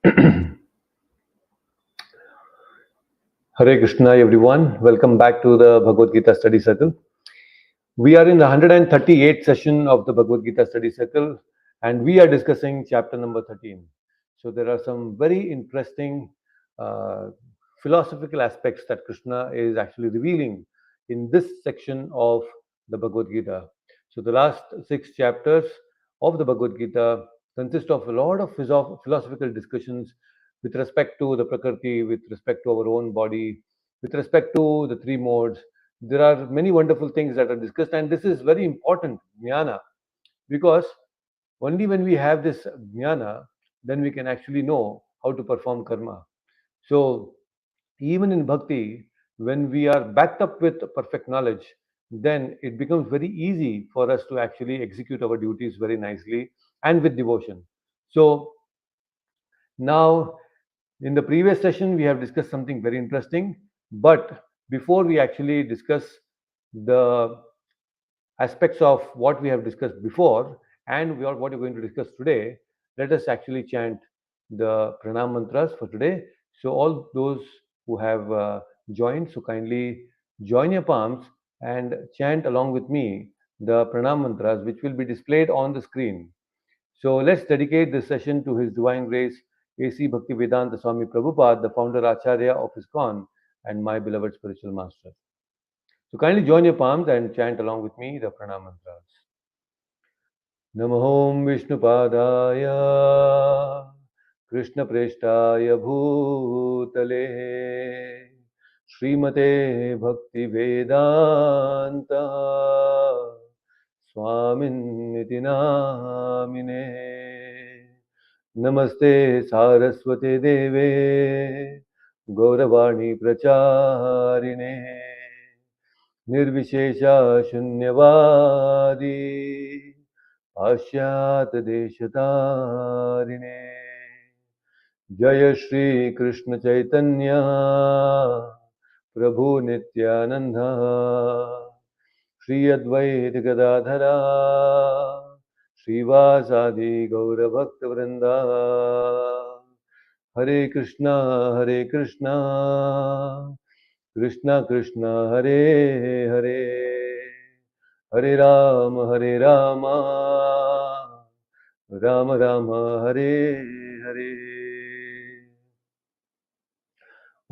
Hare Krishna, everyone. Welcome back to the Bhagavad Gita Study Circle. We are in the 138th session of the Bhagavad Gita Study Circle, and we are discussing chapter number 13. So, there are some very interesting uh, philosophical aspects that Krishna is actually revealing in this section of the Bhagavad Gita. So, the last 6 chapters of the Bhagavad Gita consist of a lot of philosophical discussions with respect to the Prakriti, with respect to our own body, with respect to the three modes. There are many wonderful things that are discussed, and this is very important, jnana, because only when we have this jnana, then we can actually know how to perform karma. So, even in bhakti, when we are backed up with perfect knowledge, then it becomes very easy for us to actually execute our duties very nicely and with devotion. So, now in the previous session, we have discussed something very interesting, but before we actually discuss the aspects of what we have discussed before and what we're going to discuss today, let us actually chant the pranam mantras for today. So, all those who have joined, so kindly join your palms and chant along with me the pranam mantras, which will be displayed on the screen. So let's dedicate this session to His Divine Grace, A.C. Bhaktivedanta Swami Prabhupada, the founder Acharya of ISKCON, and my beloved spiritual master. So kindly join your palms and chant along with me the pranam mantras. Namo Vishnupadaya Krishna Preshtaya Bhutale Srimate Bhakti Vedanta Swamin Niti Namine Namaste Saraswate Deve Gauravani Pracharine Nirvishesha Shunyavadi Pashyat Deshatarine Jaya Shri Krishna Chaitanya Prabhu Nityananda Shri Advaita Gadadhara Srivasadi Gaura Bhakta Vrinda Hare Krishna Hare Krishna Krishna Krishna Hare Hare Hare Rama Rama Rama Hare Hare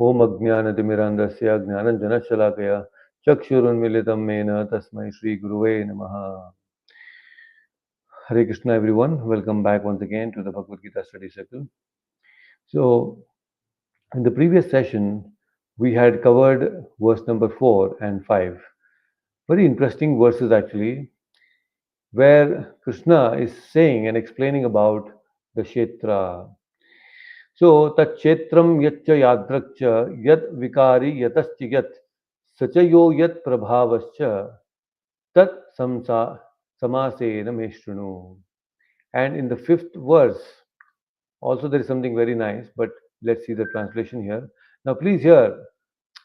Om Ajnanatimirandasya Jnananjanashalakaya Chakshurunmilitam Mena Tasmai Shri Guruve Namaha. Hare Krishna, everyone. Welcome back once again to the Bhagavad Gita Study Circle. So, in the previous session, we had covered verse number 4 and 5. Very interesting verses actually, where Krishna is saying and explaining about the Kshetra. So, tat Kshetram yatcha yadrakcha yat vikari yatascha yat sachayo yat prabhavascha tat samasena meshrunu. And in the fifth verse, also there is something very nice, but let's see the translation here. Now, please hear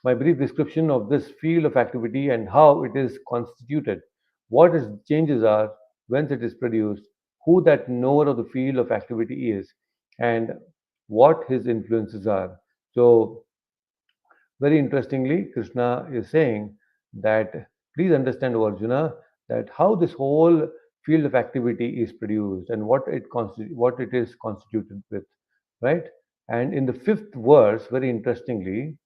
my brief description of this field of activity and how it is constituted, what its changes are, whence it is produced, who that knower of the field of activity is, and what his influences are. So, very interestingly, Krishna is saying that please understand, O Arjuna, that how this whole field of activity is produced and what it is constituted with, right? And in the fifth verse, very interestingly,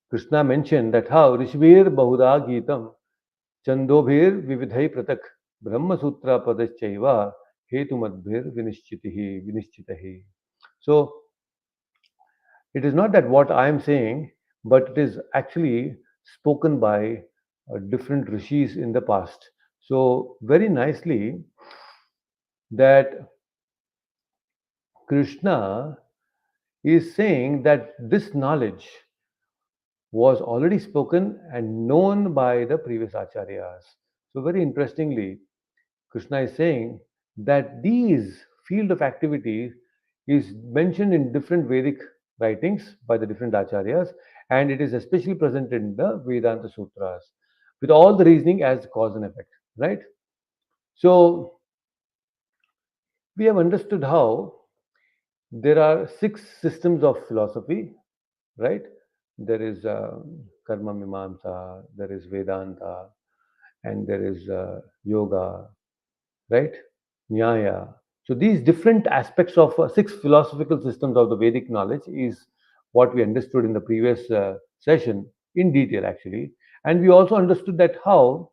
Krishna mentioned that how Rishvir Bahuda Gitam Chandobhir Vividhai Pratak Brahma Sutra Padaschaiva Hetumadbhir Vinishchitahi. So it is not that what I am saying, but it is actually spoken by different rishis in the past. So, very nicely, that Krishna is saying that this knowledge was already spoken and known by the previous acharyas. So, very interestingly, Krishna is saying that these field of activity is mentioned in different Vedic writings by the different acharyas, and it is especially present in the Vedanta Sutras with all the reasoning as cause and effect, right? So we have understood how There are six systems of philosophy, right? There is Karma Mimamsa, there is Vedanta, and there is Yoga, right? Nyaya. So these different aspects of six philosophical systems of the Vedic knowledge is what we understood in the previous session in detail, actually. And we also understood that how,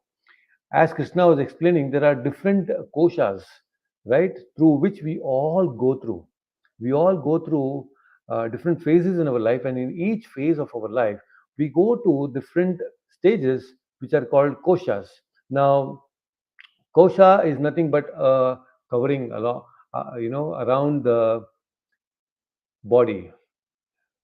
as Krishna was explaining, there are different koshas, right, through which we all go through. We all go through different phases in our life, and in each phase of our life, we go to different stages which are called koshas. Now, kosha is nothing but covering along, around the body.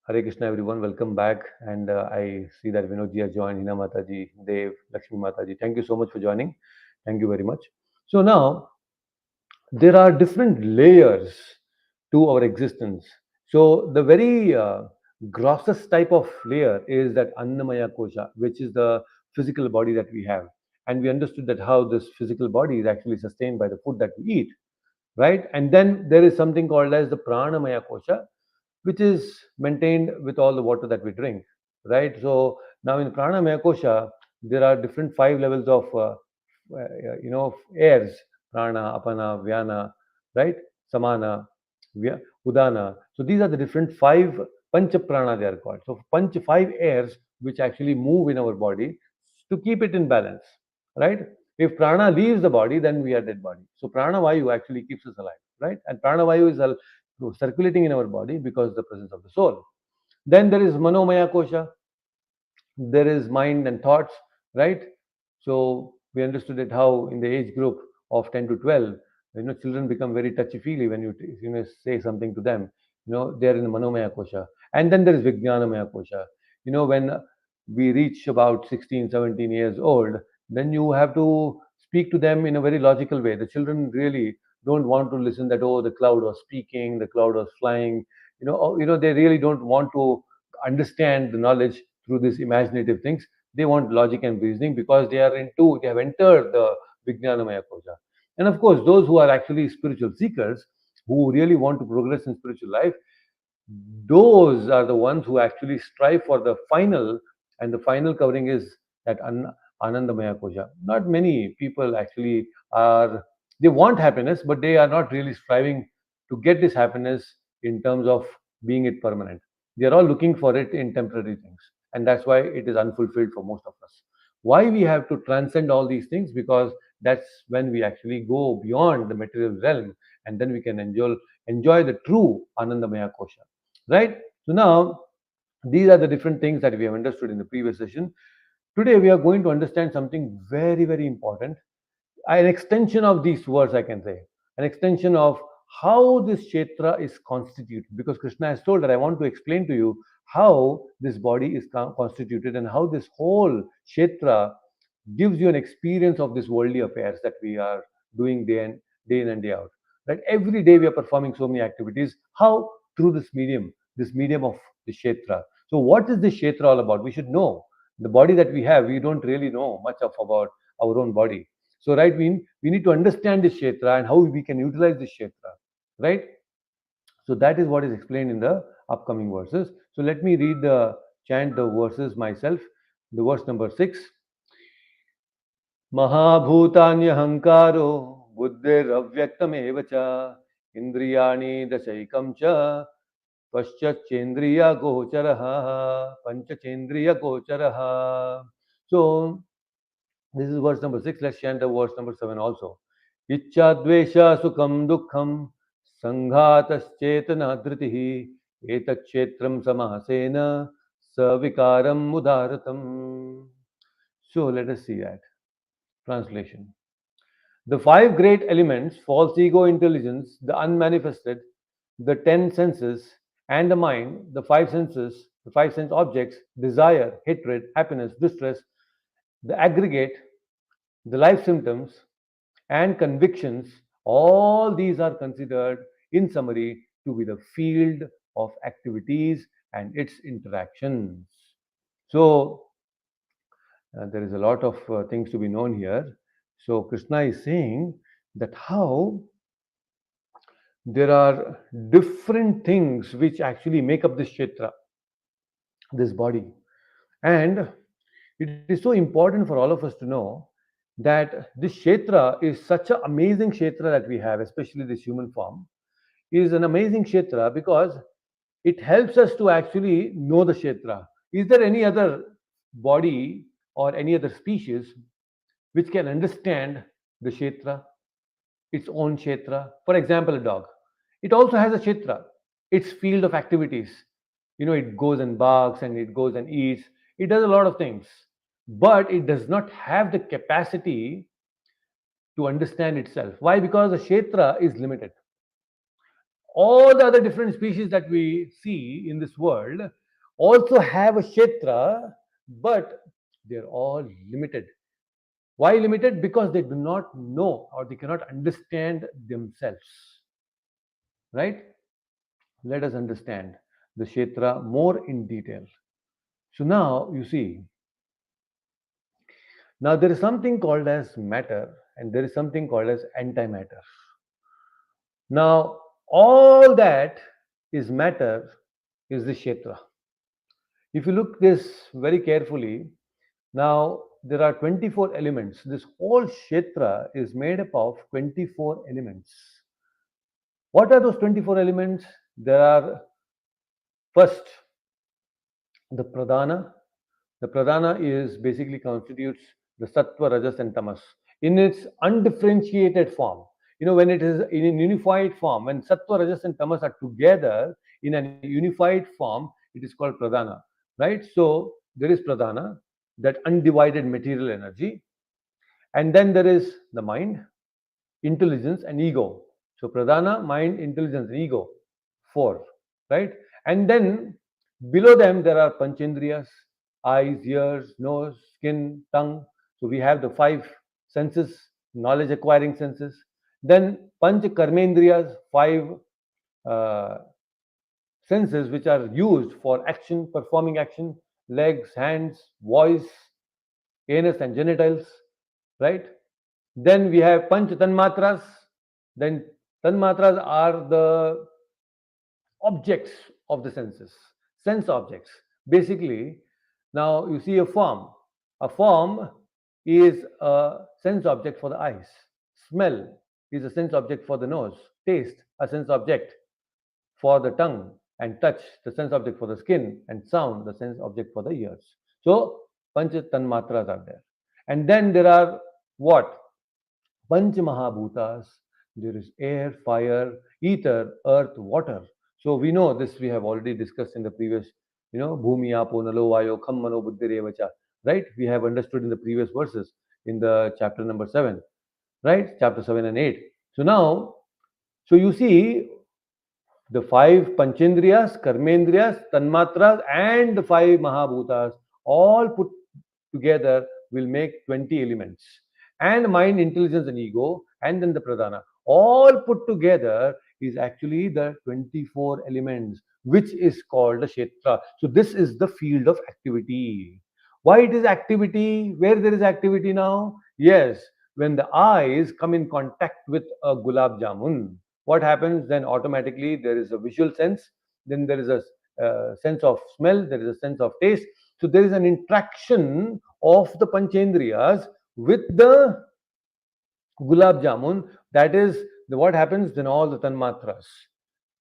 Hare Krishna, everyone. Welcome back. And I see that Vinodji has joined, Hina Mataji, Dev, Lakshmi Mataji. Thank you so much for joining. Thank you very much. So now there are different layers to our existence. So the very grossest type of layer is that Annamaya Kosha, which is the physical body that we have. And we understood that how this physical body is actually sustained by the food that we eat, right? And then there is something called as the Pranamaya Kosha, which is maintained with all the water that we drink, right? So now in Pranamaya Kosha, there are different five levels of, airs: prana, apana, vyana, right? Samana, udana. So these are the different five pancha prana they are called. So panch five airs which actually move in our body to keep it in balance, right? If prana leaves the body, then we are dead body. So prana vayu actually keeps us alive, right? And prana vayu is circulating in our body because of the presence of the soul. Then there is manomaya kosha, there is mind and thoughts, right? So we understood it how in the age group of 10 to 12, children become very touchy feely when you say something to them. They're in the manomaya kosha. And then there is vijnanamaya kosha. When we reach about 16, 17 years old, then you have to speak to them in a very logical way. The children really don't want to listen that, oh, the cloud was speaking, the cloud was flying. They really don't want to understand the knowledge through these imaginative things. They want logic and reasoning because they have entered the Vijnanamaya Koja. And of course, those who are actually spiritual seekers, who really want to progress in spiritual life, those are the ones who actually strive for the final, and the final covering is that Anandamaya Koja. Not many people actually are, they want happiness, but they are not really striving to get this happiness in terms of being it permanent. They are all looking for it in temporary things. And that's why it is unfulfilled for most of us. Why we have to transcend all these things? Because that's when we actually go beyond the material realm, and then we can enjoy the true Anandamaya Kosha, right? So now these are the different things that we have understood in the previous session. Today we are going to understand something very, very important, an extension of these words, I can say, an extension of how this kshetra is constituted. Because Krishna has told that I want to explain to you how this body is constituted and how this whole kshetra gives you an experience of this worldly affairs that we are doing day in and day out. Right? Every day we are performing so many activities. How? Through this medium of the kshetra. So what is this kshetra all about? We should know. The body that we have, we don't really know much of about our own body. So, right, we need to understand this kshetra and how we can utilize this kshetra, right? So that is what is explained in the upcoming verses. So let me chant the verses myself. The verse number 6. महाभूतान्यहङ्कारो बुद्धिरव्यक्तमेव च इन्द्रियाणि दशैकं च पश्चच्चेन्द्रियगोचरः पञ्चचेन्द्रियगोचरः. So this is verse number 6. Let's chant the verse number 7 also. Ichchadvesha sukham dukkham sanghataschetana dhritihi etakshetram samahasena savikaram mudaratam. So let us see that. Translation. The five great elements, false ego, intelligence, the unmanifested, the 10 senses, and the mind, the five senses, the five sense objects, desire, hatred, happiness, distress, the aggregate, the life symptoms, and convictions, all these are considered, in summary, to be the field of activities and its interactions. So, there is a lot of things to be known here. So, Krishna is saying that how there are different things which actually make up this kshetra, this body. And it is so important for all of us to know that this kshetra is such an amazing kshetra that we have, especially this human form, is an amazing kshetra because it helps us to actually know the kshetra. Is there any other body or any other species which can understand the kshetra, its own kshetra? For example, a dog. It also has a kshetra, its field of activities. It goes and barks and it goes and eats. It does a lot of things, but it does not have the capacity to understand itself. Why? Because the kshetra is limited. All the other different species that we see in this world also have a kshetra, but they're all limited. Why limited? Because they do not know or they cannot understand themselves. Right? Let us understand the kshetra more in detail. So now you see, now there is something called as matter and there is something called as antimatter. Now, all that is matter is the kshetra. If you look this very carefully, now there are 24 elements. This whole kshetra is made up of 24 elements. What are those 24 elements? There are first the pradhana. The pradhana is basically constitutes the sattva, rajas, and tamas in its undifferentiated form. When it is in a unified form, when sattva, rajas, and tamas are together in a unified form, it is called pradhana, right? So there is pradhana, that undivided material energy, and then there is the mind, intelligence, and ego. So pradhana, mind, intelligence, and ego, four, right? And then below them there are panchendriyas, eyes, ears, nose, skin, tongue. So we have the five senses, knowledge acquiring senses. Then panch karmendriyas, five uh, senses which are used for action, performing action, legs, hands, voice, anus, and genitals, right? Then we have panch tanmatras. Then tanmatras are the objects of the senses, sense objects. Basically, now you see a form. A form is a sense object for the eyes. Smell is a sense object for the nose. Taste, a sense object for the tongue. And touch, the sense object for the skin. And sound, the sense object for the ears. So, panch tanmatras are there. And then there are what? Panch Mahabhutas, there is air, fire, ether, earth, water. So we know this, we have already discussed in the previous, Bhumi, Apo, Nalo, Vayo, Kham, Mano, Buddhi, Revacha, right? We have understood in the previous verses in the chapter number 7, right? Chapter 7 and 8. So now, so you see the five panchendriyas, karmendriyas, tanmatras, and the five mahabhutas all put together will make 20 elements. And mind, intelligence, and ego, and then the pradhana, all put together is actually the 24 elements, which is called the kshetra. So this is the field of activity. Why it is activity? Where there is activity now? Yes, when the eyes come in contact with a gulab jamun, what happens? Then automatically there is a visual sense, then there is a sense of smell, there is a sense of taste. So there is an interaction of the panchendriyas with the gulab jamun. That is what happens. Then all the tanmatras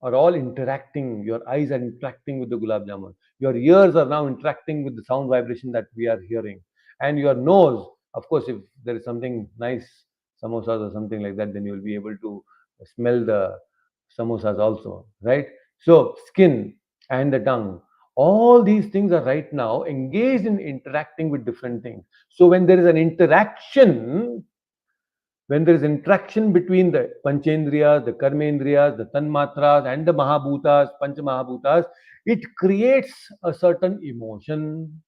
are all interacting. Your eyes are interacting with the gulab jamun. Your ears are now interacting with the sound vibration that we are hearing. And your nose, of course, if there is something nice, samosas or something like that, then you will be able to smell the samosas also, right? So, skin and the tongue, all these things are right now engaged in interacting with different things. So, when there is an interaction, when there is interaction between the panchendriyas, the karmendriyas, the tanmatras, and the mahabhutas, panch mahabhutas, it creates a certain emotion.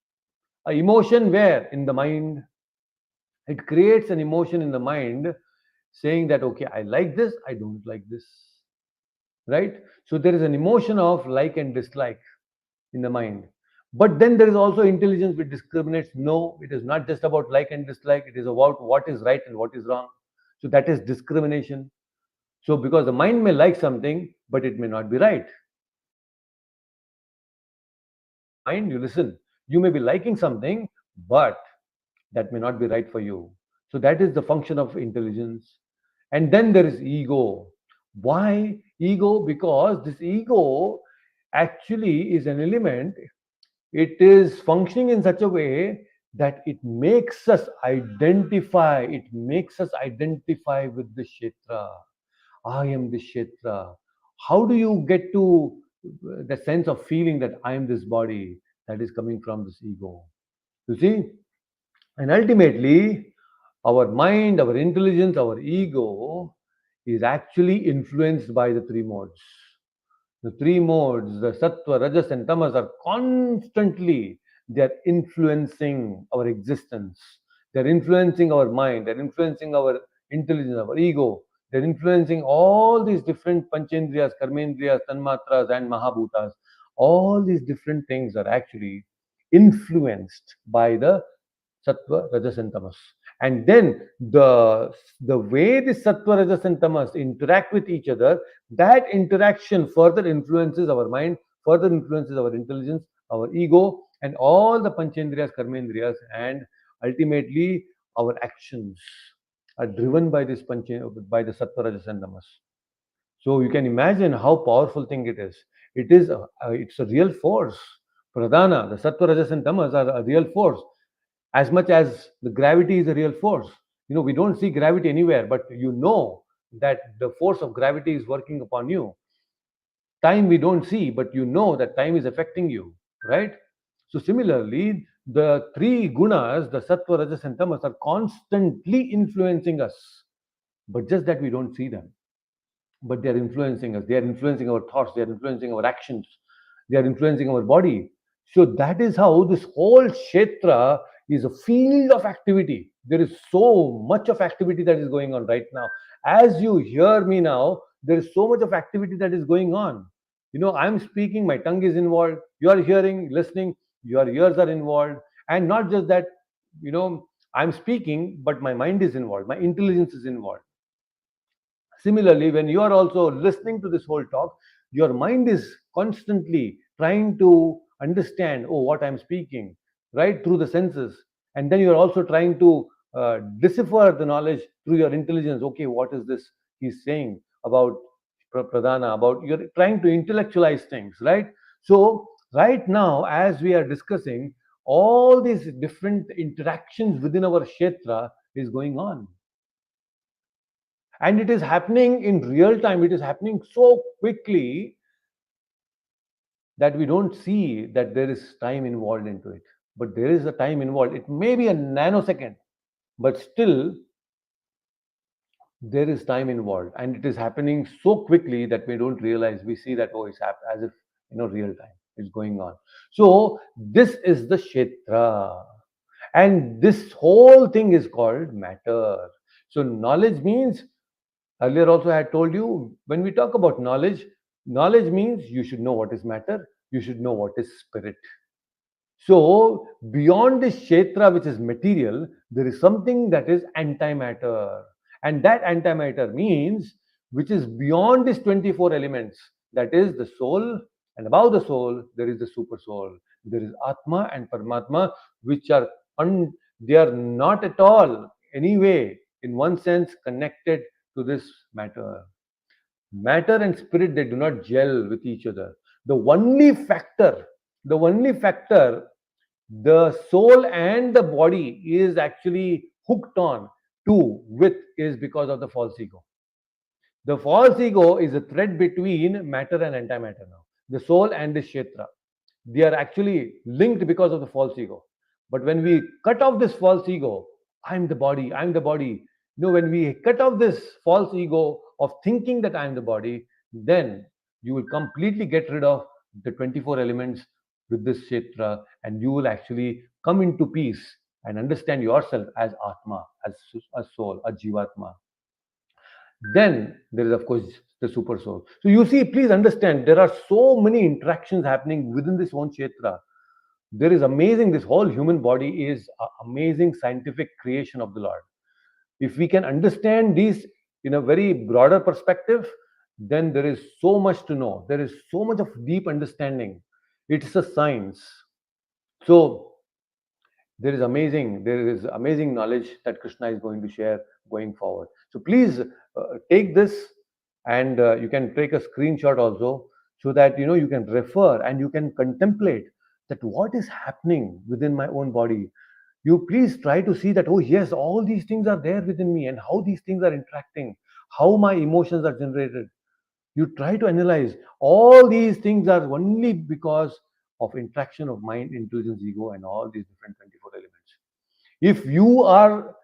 A emotion where? In the mind. It creates an emotion in the mind saying that, okay, I like this, I don't like this. Right? So there is an emotion of like and dislike in the mind. But then there is also intelligence which discriminates. No, it is not just about like and dislike, it is about what is right and what is wrong. So that is discrimination. So, because the mind may like something, but it may not be right. Mind, you listen. You may be liking something, but that may not be right for you. So, that is the function of intelligence. And then there is ego. Why ego? Because this ego actually is an element. It is functioning in such a way that it makes us identify with the kshetra. I am the kshetra. How do you get to the sense of feeling that I am this body? That is coming from this ego. You see? And ultimately, our mind, our intelligence, our ego is actually influenced by the three modes. The three modes, the sattva, rajas, and tamas, are constantly, they are influencing our existence. They're influencing our mind. They're influencing our intelligence, our ego. They're influencing all these different panchendriyas, karmendriyas, tanmatras, and mahabhutas. All these different things are actually influenced by the sattva, rajas, and tamas. And then the way the sattva, rajas, and tamas interact with each other, that interaction further influences our mind, further influences our intelligence, our ego, and all the panchendriyas, karmendriyas, and ultimately our actions are driven by by the sattva, rajas, and tamas. So you can imagine how powerful thing it is. It's a real force. Pradhana, the sattva, rajas, and tamas are a real force as much as the gravity is a real force. We don't see gravity anywhere, but you know that the force of gravity is working upon you. Time we don't see, but you know that time is affecting you, right? So similarly, the three gunas, the sattva, rajas, and tamas, are constantly influencing us, but just that we don't see them. But they are influencing us. They are influencing our thoughts. They are influencing our actions. They are influencing our body. So that is how this whole kshetra is a field of activity. There is so much of activity that is going on right now. As you hear me now, there is so much of activity that is going on. I'm speaking, my tongue is involved. You are hearing, listening, your ears are involved. And not just that, I'm speaking, but my mind is involved, my intelligence is involved. Similarly, when you are also listening to this whole talk, your mind is constantly trying to understand, oh, what I'm speaking, right, through the senses. And then you're also trying to decipher the knowledge through your intelligence. Okay, what is this he's saying about pradhana? About you're trying to intellectualize things, right? So, right now, as we are discussing, all these different interactions within our kshetra is going on, and it is happening in real time. It is happening so quickly that we don't see that there is time involved into it, but there is a time involved. It may be a nanosecond, but still there is time involved, and it is happening so quickly that we don't realize. We see that, oh, it's happened, as if real time is going on. So this is the kshetra, and this whole thing is called matter. So knowledge means, earlier also I had told you, when we talk about knowledge, knowledge means you should know what is matter, you should know what is spirit. So beyond this kshetra, which is material, there is something that is antimatter. And that antimatter means, which is beyond these 24 elements, that is the soul, and above the soul, there is the super soul. There is Atma and Paramatma, which are, they are not at all, anyway, in one sense, connected to this matter. Matter and spirit, they do not gel with each other. The only factor, the only factor the soul and the body is actually hooked on to with is because of the false ego. The false ego is a thread between matter and antimatter now. The soul and the kshetra, they are actually linked because of the false ego. But when we cut off this false ego, I'm the body, I'm the body. When we cut off this false ego of thinking that I'm the body, then you will completely get rid of the 24 elements with this kshetra, and you will actually come into peace and understand yourself as Atma, as a soul, a Jivatma. Then there is, of course, the super soul. So you see, please understand, there are so many interactions happening within this one kshetra. There is amazing, this whole human body is an amazing scientific creation of the Lord. If we can understand these in a very broader perspective, then there is so much to know. There is so much of deep understanding. It's a science. So there is amazing knowledge that Krishna is going to share going forward. So please take this, and you can take a screenshot also, so that you can refer and you can contemplate that what is happening within my own body. You please try to see that, oh yes, all these things are there within me, and how these things are interacting, how my emotions are generated. You try to analyze all these things are only because of interaction of mind, intelligence, ego, and all these different 24 elements. If you are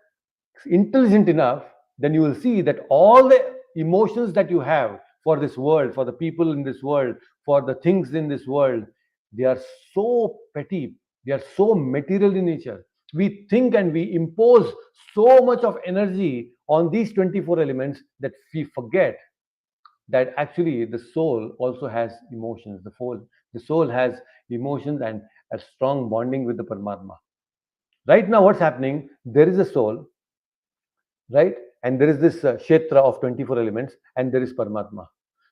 intelligent enough, then you will see that all the emotions that you have for this world, for the people in this world, for the things in this world, they are so petty, they are so material in nature. We think and we impose so much of energy on these 24 elements that we forget that actually the soul also has emotions. The soul has emotions and a strong bonding with the Paramatma. Right now, what's happening? There is a soul, right? And there is this kshetra of 24 elements, and there is Paramatma.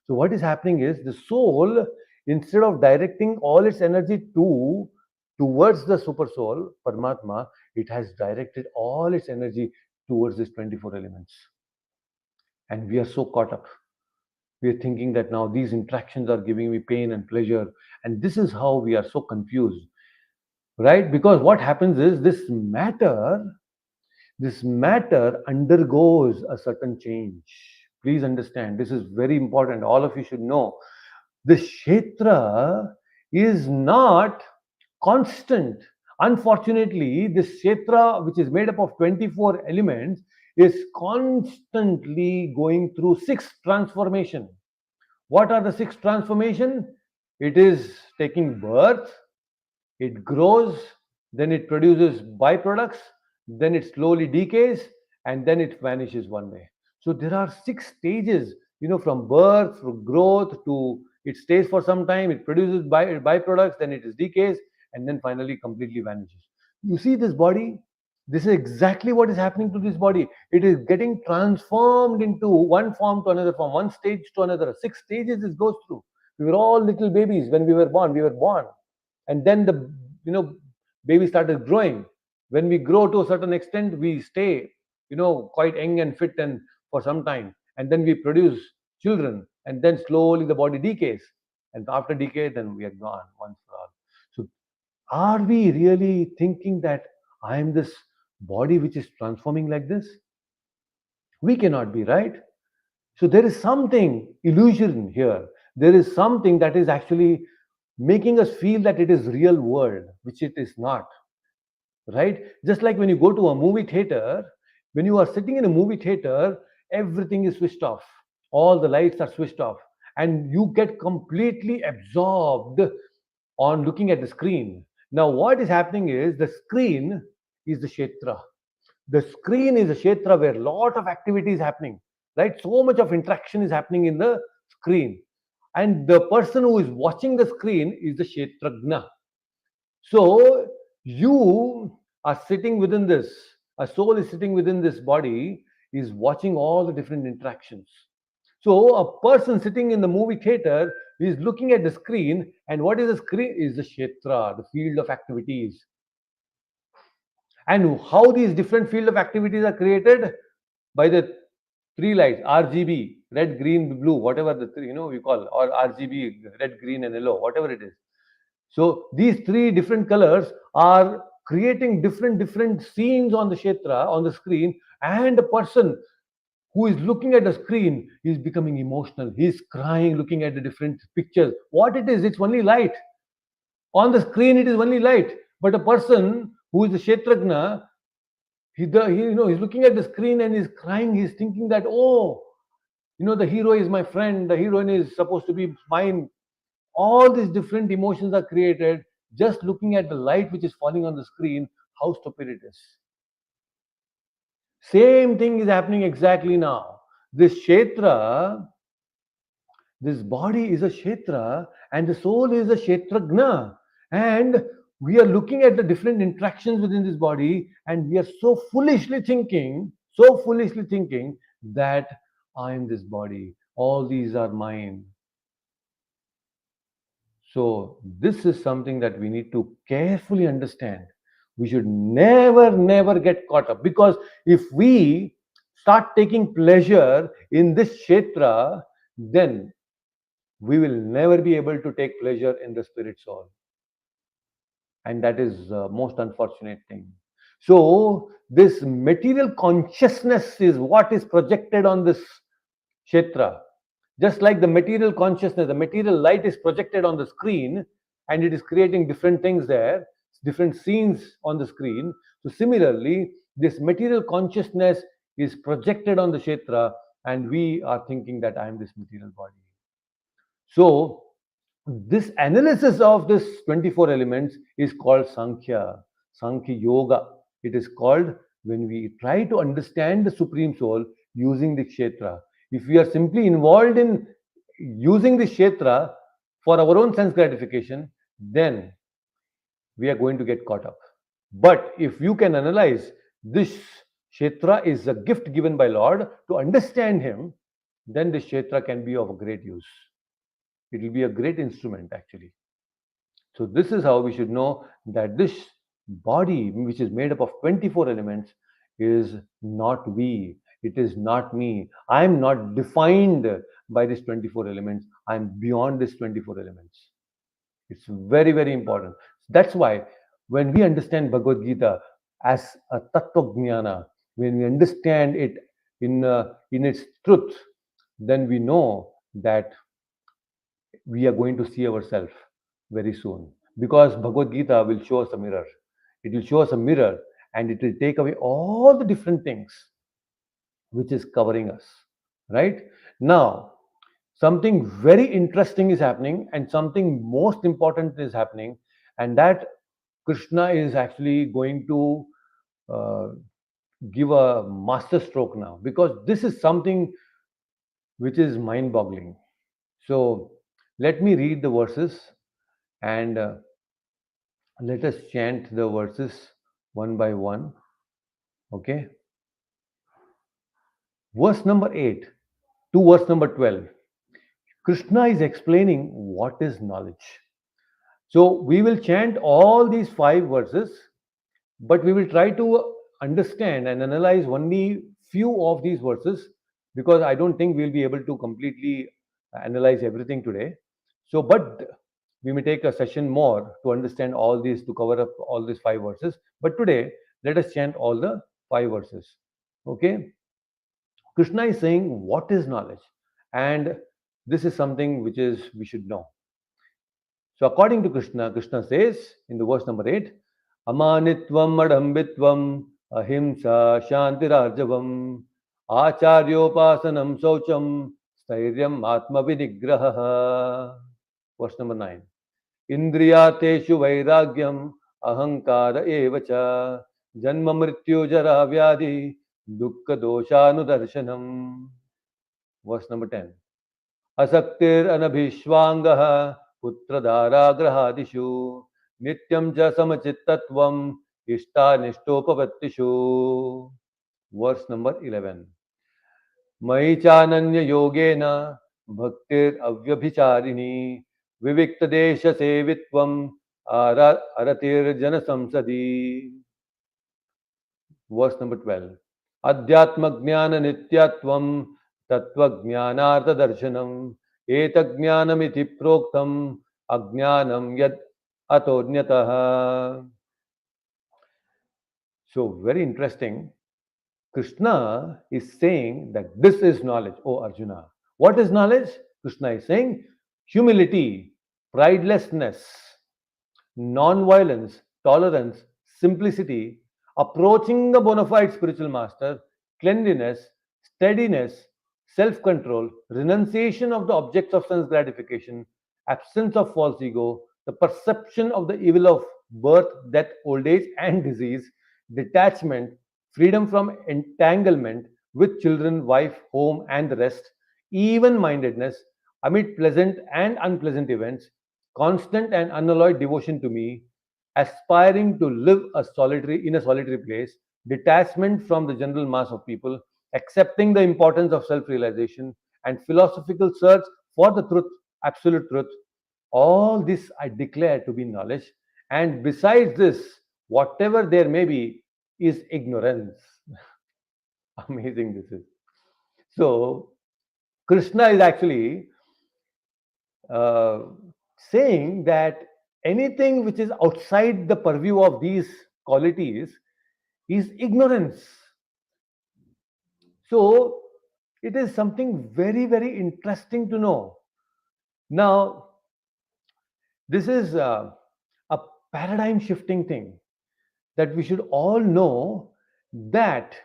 So, what is happening is the soul, instead of directing all its energy towards the super soul, Paramatma, it has directed all its energy towards these 24 elements. And we are so caught up. We are thinking that now these interactions are giving me pain and pleasure. And this is how we are so confused, right? Because what happens is this matter undergoes a certain change. Please understand, this is very important. All of you should know. The kshetra is not constant. Unfortunately, this kshetra, which is made up of 24 elements, is constantly going through six transformation. What are the six transformation? It is taking birth, it grows, then it produces byproducts, then it slowly decays, and then it vanishes one day. So there are six stages, from birth, from growth to it stays for some time, it produces byproducts, then it is decays, and then finally completely vanishes. You see this body? This is exactly what is happening to this body. It is getting transformed into one form to another form, one stage to another. Six stages it goes through. We were all little babies when we were born. We were born, and then the baby started growing. When we grow to a certain extent, we stay quite young and fit and for some time, and then we produce children, and then slowly the body decays, and after decay then we are gone once for all. So are we really thinking that I am this body which is transforming like this? We cannot be, right? So there is something illusion here. There is something that is actually making us feel that it is real world, which it is not, right? Just like when you go to a movie theater, when you are sitting in a movie theater, everything is switched off, all the lights are switched off, and you get completely absorbed on looking at the screen. Now what is happening is the screen is the kshetra. The screen is a kshetra where a lot of activity is happening, right? So much of interaction is happening in the screen, and the person who is watching the screen is the kshetragna. So you are sitting within this, a soul is sitting within this body, is watching all the different interactions. So a person sitting in the movie theater is looking at the screen, and what is the screen? Is the kshetra, the field of activities. And how these different field of activities are created? By the three lights, RGB, red, green, blue, whatever the three, we call, or RGB, red, green, and yellow, whatever it is. So these three different colors are creating different scenes on the kshetra, on the screen, and the person who is looking at the screen is becoming emotional. He's crying, looking at the different pictures. What it is, it's only light. On the screen, it is only light. But a person who is a kshetragna, he's looking at the screen and he's crying. He's thinking that, oh, the hero is my friend. The heroine is supposed to be mine. All these different emotions are created just looking at the light which is falling on the screen. How stupid it is. Same thing is happening exactly now. This kshetra, this body is a kshetra, and the soul is a kshetragna. And we are looking at the different interactions within this body, and we are so foolishly thinking that I am this body, all these are mine. So, this is something that we need to carefully understand. We should never get caught up, because if we start taking pleasure in this kshetra, then we will never be able to take pleasure in the spirit soul. And that is the most unfortunate thing. So, this material consciousness is what is projected on this kshetra. Just like the material consciousness, the material light is projected on the screen and it is creating different things there, different scenes on the screen. So, similarly, this material consciousness is projected on the kshetra, and we are thinking that I am this material body. So, this analysis of this 24 elements is called Sankhya Yoga. It is called when we try to understand the Supreme Soul using the Kshetra. If we are simply involved in using the Kshetra for our own sense gratification, then we are going to get caught up. But if you can analyze this Kshetra is a gift given by Lord to understand Him, then this Kshetra can be of great use. It will be a great instrument actually. So, this is how we should know that this body, which is made up of 24 elements, is not we. It is not me. I am not defined by these 24 elements. I am beyond these 24 elements. It's very important. That's why when we understand Bhagavad Gita as a Tattva Jnana, when we understand it in its truth, then we know that we are going to see ourselves very soon, because Bhagavad Gita will show us a mirror. It will show us a mirror, and it will take away all the different things which is covering us. Right now, something very interesting is happening, and something most important is happening, and that Krishna is actually going to uh, give a master stroke now, because this is something which is mind boggling. So, let me read the verses, and let us chant the verses one by one. Okay. Verse number 8 to verse number 12. Krishna is explaining what is knowledge. So we will chant all these five verses, but we will try to understand and analyze only few of these verses, because I don't think we'll be able to completely analyze everything today. So, but we may take a session more to understand all these, to cover up all these five verses. But today, let us chant all the five verses. Okay. Krishna is saying what is knowledge, and this is something which is we should know. So according to Krishna, Krishna says in the verse number 8, Amanitvam adambitvam ahimsa shantirarjavam acharyopasanam saucham stairyam atma vinigraha. Verse number 9. Indriyateshu vairagyam ahankara evacha janma mrityu jara vyadhi dukkha doshanudarshanam. Verse number 10. Asaktir anabhishwangah putradaragradishu nityam cha samachittatvam ishtanistopavattishu. Verse number 11. Mai chananya yogena bhaktir avyabhicharini viviktadesha sevitvam aratir jana samsadi. Verse number 12. Adhyatma jnana nityatvam tattva jnanartha darshanam etagyanamiti proktam ajnanam yad atonyataha. So very interesting. Krishna is saying that this is knowledge, O Arjuna. What is knowledge? Krishna is saying humility, pridelessness, non-violence, tolerance, simplicity, approaching the bona fide spiritual master, cleanliness, steadiness, self control, renunciation of the objects of sense gratification, absence of false ego, the perception of the evil of birth, death, old age, and disease, detachment, freedom from entanglement with children, wife, home, and the rest, even mindedness amid pleasant and unpleasant events, constant and unalloyed devotion to me, aspiring to live a solitary in a solitary place, detachment from the general mass of people, accepting the importance of self realization, and philosophical search for the truth, absolute truth. All this I declare to be knowledge. And besides this, whatever there may be is ignorance. Amazing this is. So, Krishna is actually uh, saying that anything which is outside the purview of these qualities is ignorance. So, it is something very, very interesting to know. Now, this is a paradigm shifting thing that we should all know that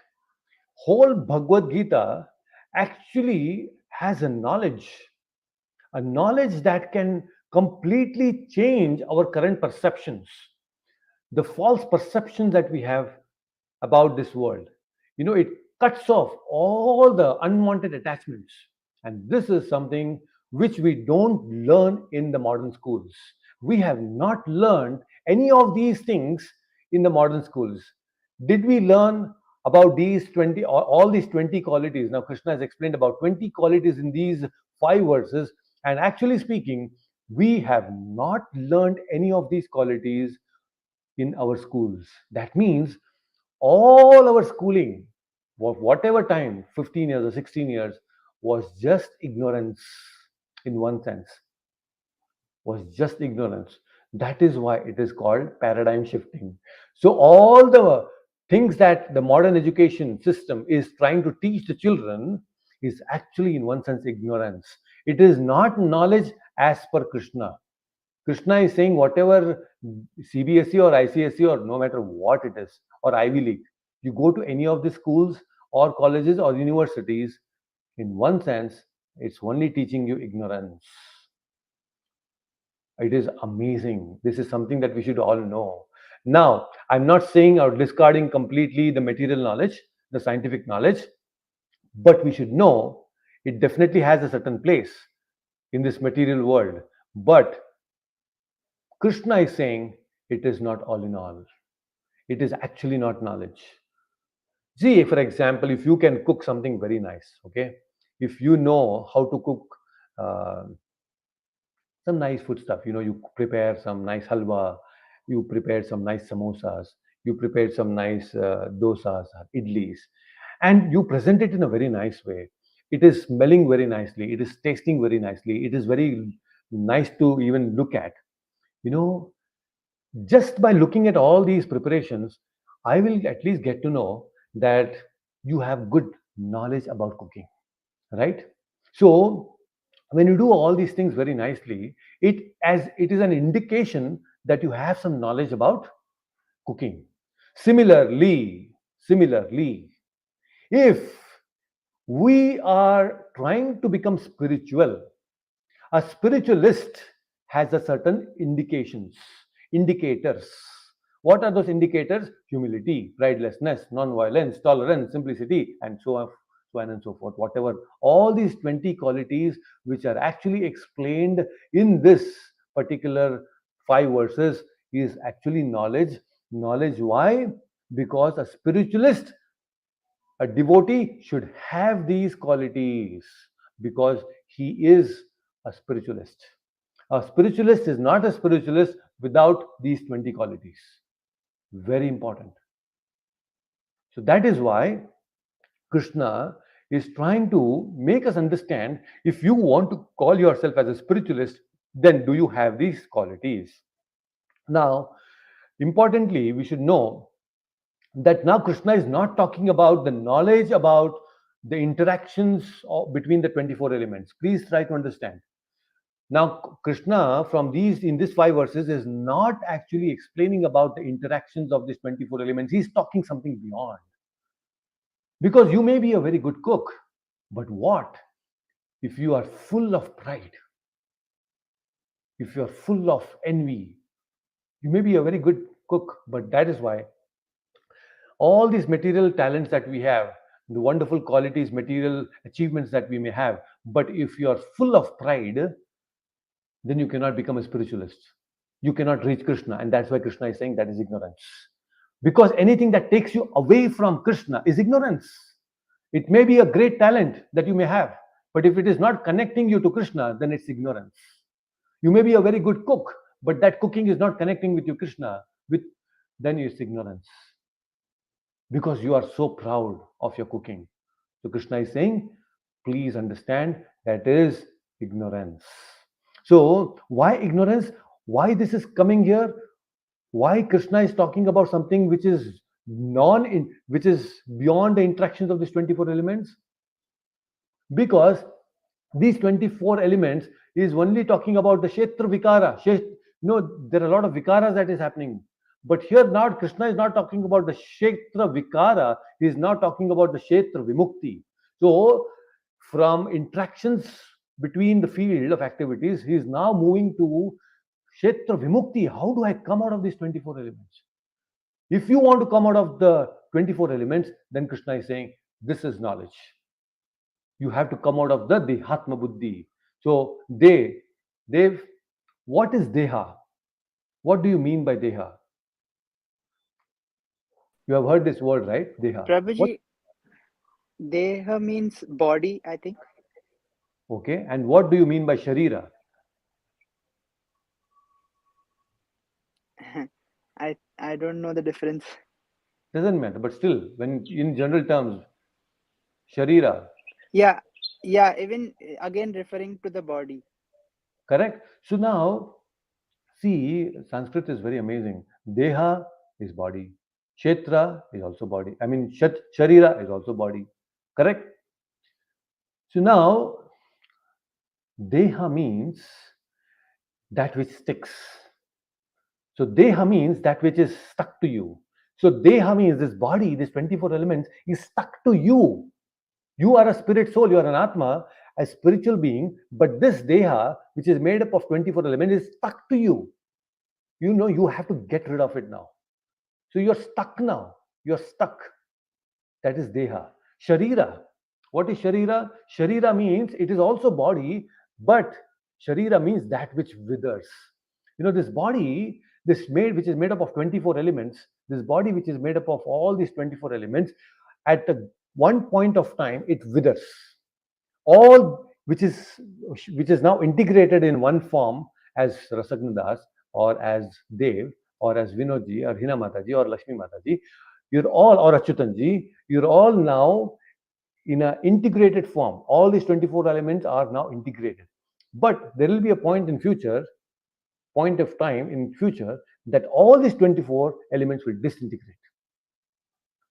whole Bhagavad Gita actually has a knowledge that can completely change our current perceptions, the false perceptions that we have about this world. It cuts off all the unwanted attachments. And this is something which we don't learn in the modern schools. We have not learned any of these things in the modern schools. Did we learn about these 20, all these 20 qualities? Now, Krishna has explained about 20 qualities in these five verses. And actually speaking, we have not learned any of these qualities in our schools. That means all our schooling, whatever time, 15 years or 16 years, was just ignorance in one sense, was just ignorance. That is why it is called paradigm shifting. So, all the things that the modern education system is trying to teach the children is actually, in one sense, ignorance. It is not knowledge as per Krishna. Krishna is saying whatever CBSE or ICSE or no matter what it is, or Ivy League, you go to any of the schools or colleges or universities, in one sense, it's only teaching you ignorance. It is amazing. This is something that we should all know. Now, I'm not saying or discarding completely the material knowledge, the scientific knowledge, but we should know it definitely has a certain place in this material world. But Krishna is saying it is not all in all. It is actually not knowledge. See, for example, if you can cook something very nice, okay, if you know how to cook uh, some nice food stuff, you prepare some nice halwa, you prepare some nice samosas, you prepare some nice dosas, idlis, and you present it in a very nice way. It is smelling very nicely, it is tasting very nicely, it is very nice to even look at. You know, just by looking at all these preparations, I will at least get to know that you have good knowledge about cooking, right? So when you do all these things very nicely, it is an indication that you have some knowledge about cooking. Similarly, if we are trying to become spiritual, a spiritualist has a certain indicators. What are those indicators? Humility, pridelessness, non-violence, tolerance, simplicity, and so on and so forth. Whatever, all these 20 qualities which are actually explained in this particular five verses is actually knowledge. Knowledge, why? Because a spiritualist, a devotee should have these qualities because he is a spiritualist. A spiritualist is not a spiritualist without these 20 qualities. Very important. So that is why Krishna is trying to make us understand, if you want to call yourself as a spiritualist, then do you have these qualities? Now, importantly, we should know that now Krishna is not talking about the knowledge about the interactions between the 24 elements. Please try to understand. Now, Krishna, from these in these five verses, is not actually explaining about the interactions of these 24 elements. He's talking something beyond. Because you may be a very good cook, but what if you are full of pride? If you are full of envy, you may be a very good cook, but that is why all these material talents that we have, the wonderful qualities, material achievements that we may have, but if you are full of pride, then you cannot become a spiritualist. You cannot reach Krishna. And that's why Krishna is saying that is ignorance. Because anything that takes you away from Krishna is ignorance. It may be a great talent that you may have, but if it is not connecting you to Krishna, then it's ignorance. You may be a very good cook, but that cooking is not connecting with you, Krishna, with then it's ignorance. Because you are so proud of your cooking. So Krishna is saying, please understand that is ignorance. So why ignorance? Why this is coming here? Why Krishna is talking about something which is which is beyond the interactions of these 24 elements? Because these 24 elements is only talking about the Kshetra Vikara. No, there are a lot of Vikaras that is happening. But here not, Krishna is not talking about the Kshetra Vikara, he is not talking about the Kshetra Vimukti. So, from interactions between the field of activities, he is now moving to Kshetra Vimukti. How do I come out of these 24 elements? If you want to come out of the 24 elements, then Krishna is saying, this is knowledge. You have to come out of the Dehatma Buddhi. So, Dev, what is Deha? What do you mean by Deha? You have heard this word, right? Deha. What? Prabhuji, Deha means body, I think. Okay. And what do you mean by Sharira? I don't know the difference. Doesn't matter. But still, when in general terms, Sharira, Yeah, yeah, even again referring to the body. correct? So now, see, Sanskrit is very amazing. Deha is body. Kshetra is also body. I mean, Sharira is also body. Correct? So now, Deha means that which sticks. So Deha means that which is stuck to you. So Deha means this body, these 24 elements is stuck to you. You are a spirit soul, you are an Atma, a spiritual being, but this Deha, which is made up of 24 elements, is stuck to you. You know, you have to get rid of it now. So you're stuck now. You're stuck. That is Deha. Sharira. What is Sharira? Sharira means it is also body, but Sharira means that which withers. You know, this body, which is made up of 24 elements, this body which is made up of all these 24 elements, at one point of time, it withers. All which is now integrated in one form as Rasagnadas or as Dev or as Vinodji or Hina Mataji or Lakshmi Mataji, you're all, or Achyutanji, you're all now in an integrated form. All these 24 elements are now integrated. But there will be a point of time in future that all these 24 elements will disintegrate.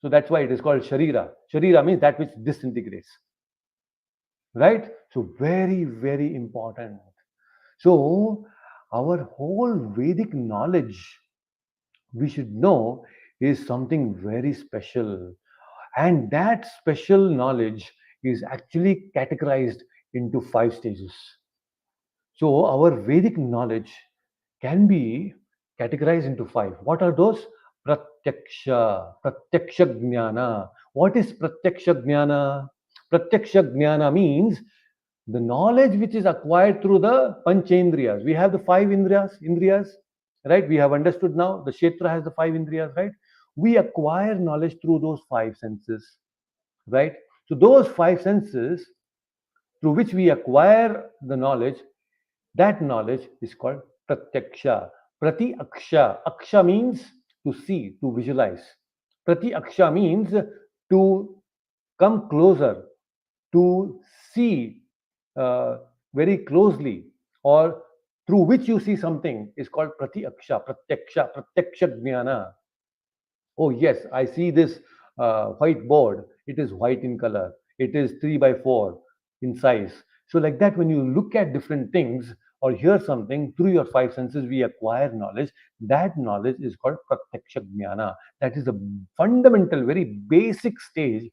So that's why it is called Sharira. Sharira means that which disintegrates. Right? So very, very important. So our whole Vedic knowledge, we should know, is something very special. And that special knowledge is actually categorized into 5 stages. So our Vedic knowledge can be categorized into 5. What are those? Pratyaksha Jnana. What is Pratyaksha Jnana? Pratyaksha Jnana means the knowledge which is acquired through the Panchendriyas. We have the 5 Indriyas, right? We have understood now. The Kshetra has the 5 Indriyas, right? We acquire knowledge through those 5 senses, right? So those 5 senses through which we acquire the knowledge, that knowledge is called pratyaksha. Prati aksha. Aksha means to see, to visualize. Prati aksha means to come closer, to see uh, very closely, or through which you see something is called prati aksha, pratyaksha jnana. Oh, yes, I see this white board. It is white in color. It is 3 by 4 in size. So, like that, when you look at different things or hear something through your 5 senses, we acquire knowledge. That knowledge is called pratyaksha jnana. That is a fundamental, very basic stage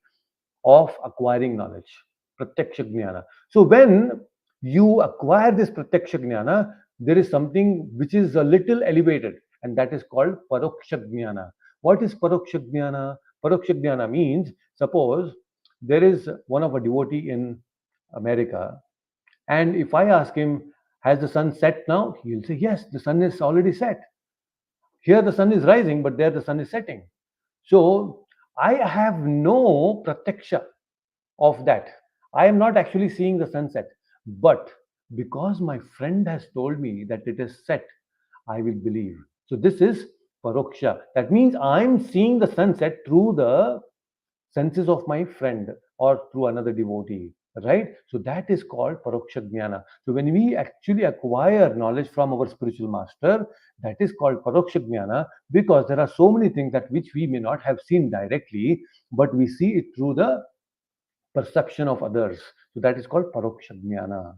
of acquiring knowledge. Pratyaksha jnana. So, when you acquire this pratyaksha jnana, there is something which is a little elevated, and that is called paroksha jnana. What is paroksha jnana? Paroksha jnana means, suppose there is one of a devotee in America, and if I ask him, has the sun set now? He'll say, yes, the sun is already set. Here the sun is rising, but there the sun is setting. So I have no pratyaksha. of that. I am not actually seeing the sunset, but because my friend has told me that it is set, I will believe. So this is paroksha. That means I'm seeing the sunset through the senses of my friend or through another devotee, right? So that is called paroksha jnana. So when we actually acquire knowledge from our spiritual master, that is called paroksha jnana, because there are so many things that which we may not have seen directly, but we see it through the perception of others. So that is called paroksha jnana.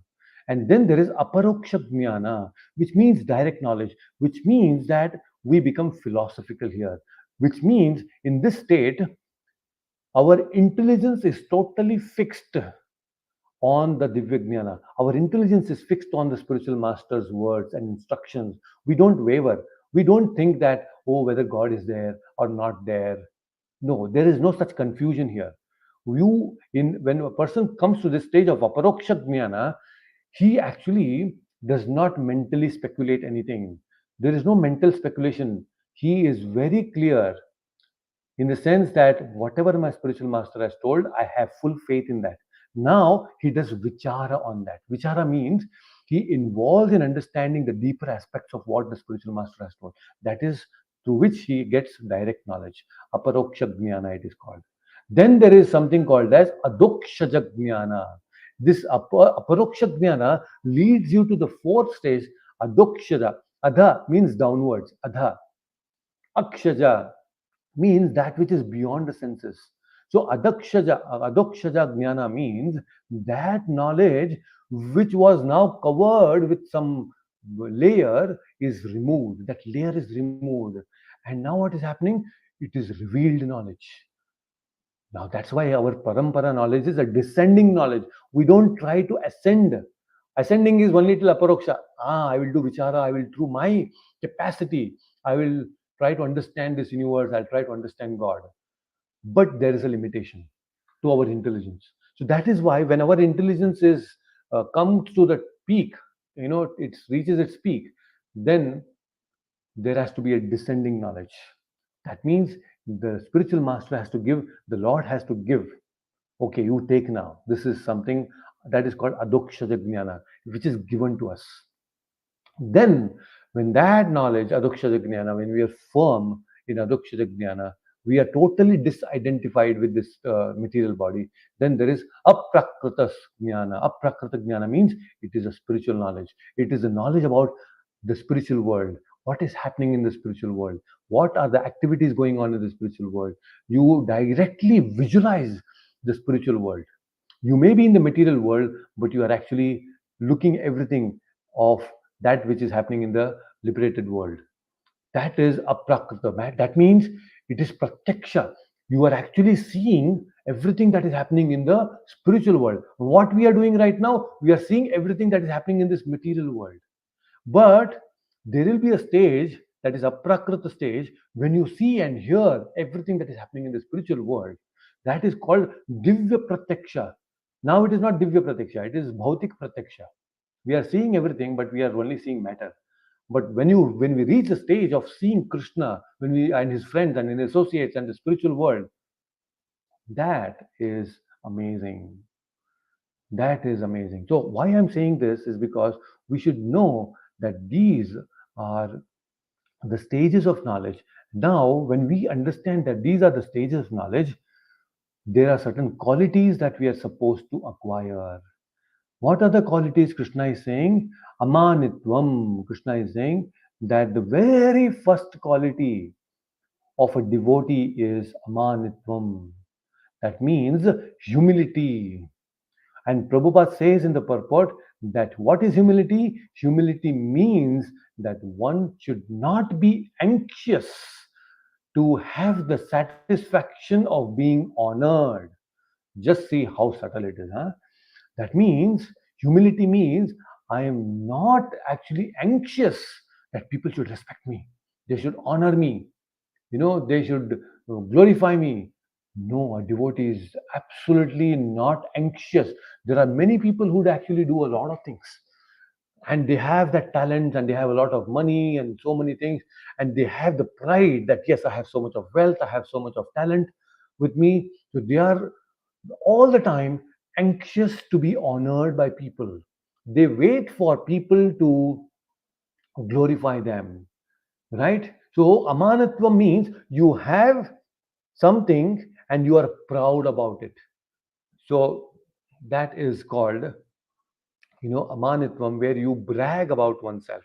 And then there is aparoksha jnana, which means direct knowledge, which means that we become philosophical here, which means in this state our intelligence is totally fixed on the Divya Jnana. Our intelligence is fixed on the spiritual master's words and instructions. We don't waver. We don't think that, oh, whether God is there or not there. No, there is no such confusion here. When a person comes to this stage of aparoksha jnana, he actually does not mentally speculate anything. There is no mental speculation. He is very clear in the sense that whatever my spiritual master has told, I have full faith in that. Now he does vichara on that. Vichara means he involves in understanding the deeper aspects of what the spiritual master has told. That is through which he gets direct knowledge. Aparoksha jnana it is called. Then there is something called as adokshaja jnana. This aparoksha jnana leads you to the fourth stage, adokshaja. Adha means downwards. Adha. Akshaja means that which is beyond the senses. So adokshaja jnana means that knowledge which was now covered with some layer is removed. That layer is removed. And now what is happening? It is revealed knowledge. Now that's why our parampara knowledge is a descending knowledge. We don't try to ascend. Ascending is one little aparoksha. I will do vichara, I will through my capacity, I will try to understand this universe, I'll try to understand God. But there is a limitation to our intelligence. So that is why when our intelligence is comes to the peak, it reaches its peak, then there has to be a descending knowledge. That means the spiritual master has to give, the Lord has to give. Okay, you take now. This is something that is called adokshaja jnana, which is given to us. Then, when that knowledge, adokshaja jnana, when we are firm in adokshaja jnana, we are totally disidentified with this material body. Then there is aprakrita jnana. Aprakrita jnana means it is a spiritual knowledge. It is a knowledge about the spiritual world. What is happening in the spiritual world? What are the activities going on in the spiritual world? You directly visualize the spiritual world. You may be in the material world, but you are actually looking everything of that which is happening in the liberated world. That is aprakrita. That means it is pratyaksha. You are actually seeing everything that is happening in the spiritual world. What we are doing right now, we are seeing everything that is happening in this material world. But there will be a stage, that is aprakrita stage, when you see and hear everything that is happening in the spiritual world. That is called divya pratyaksha. Now it is not divya pratyaksha, it is bhautik pratyaksha. We are seeing everything, but we are only seeing matter. But when we reach the stage of seeing Krishna, when we and his friends and his associates and the spiritual world, that is amazing. That is amazing. So why I'm saying this is because we should know that these are the stages of knowledge. Now, when we understand that these are the stages of knowledge, there are certain qualities that we are supposed to acquire. What are the qualities Krishna is saying? Amanitvam. Krishna is saying that the very first quality of a devotee is amanitvam. That means humility. And Prabhupada says in the purport that what is humility? Humility means that one should not be anxious to have the satisfaction of being honored. Just see how subtle it is, huh? That means humility means I am not actually anxious that people should respect me. They should honor me. They should glorify me. No, a devotee is absolutely not anxious. There are many people who actually do a lot of things, and they have that talent, and they have a lot of money and so many things, and they have the pride that yes, I have so much of wealth, I have so much of talent with me. So they are all the time anxious to be honored by people. They wait for people to glorify them, right? So, amanatva means you have something and you are proud about it. So, that is called, amanitvam, where you brag about oneself.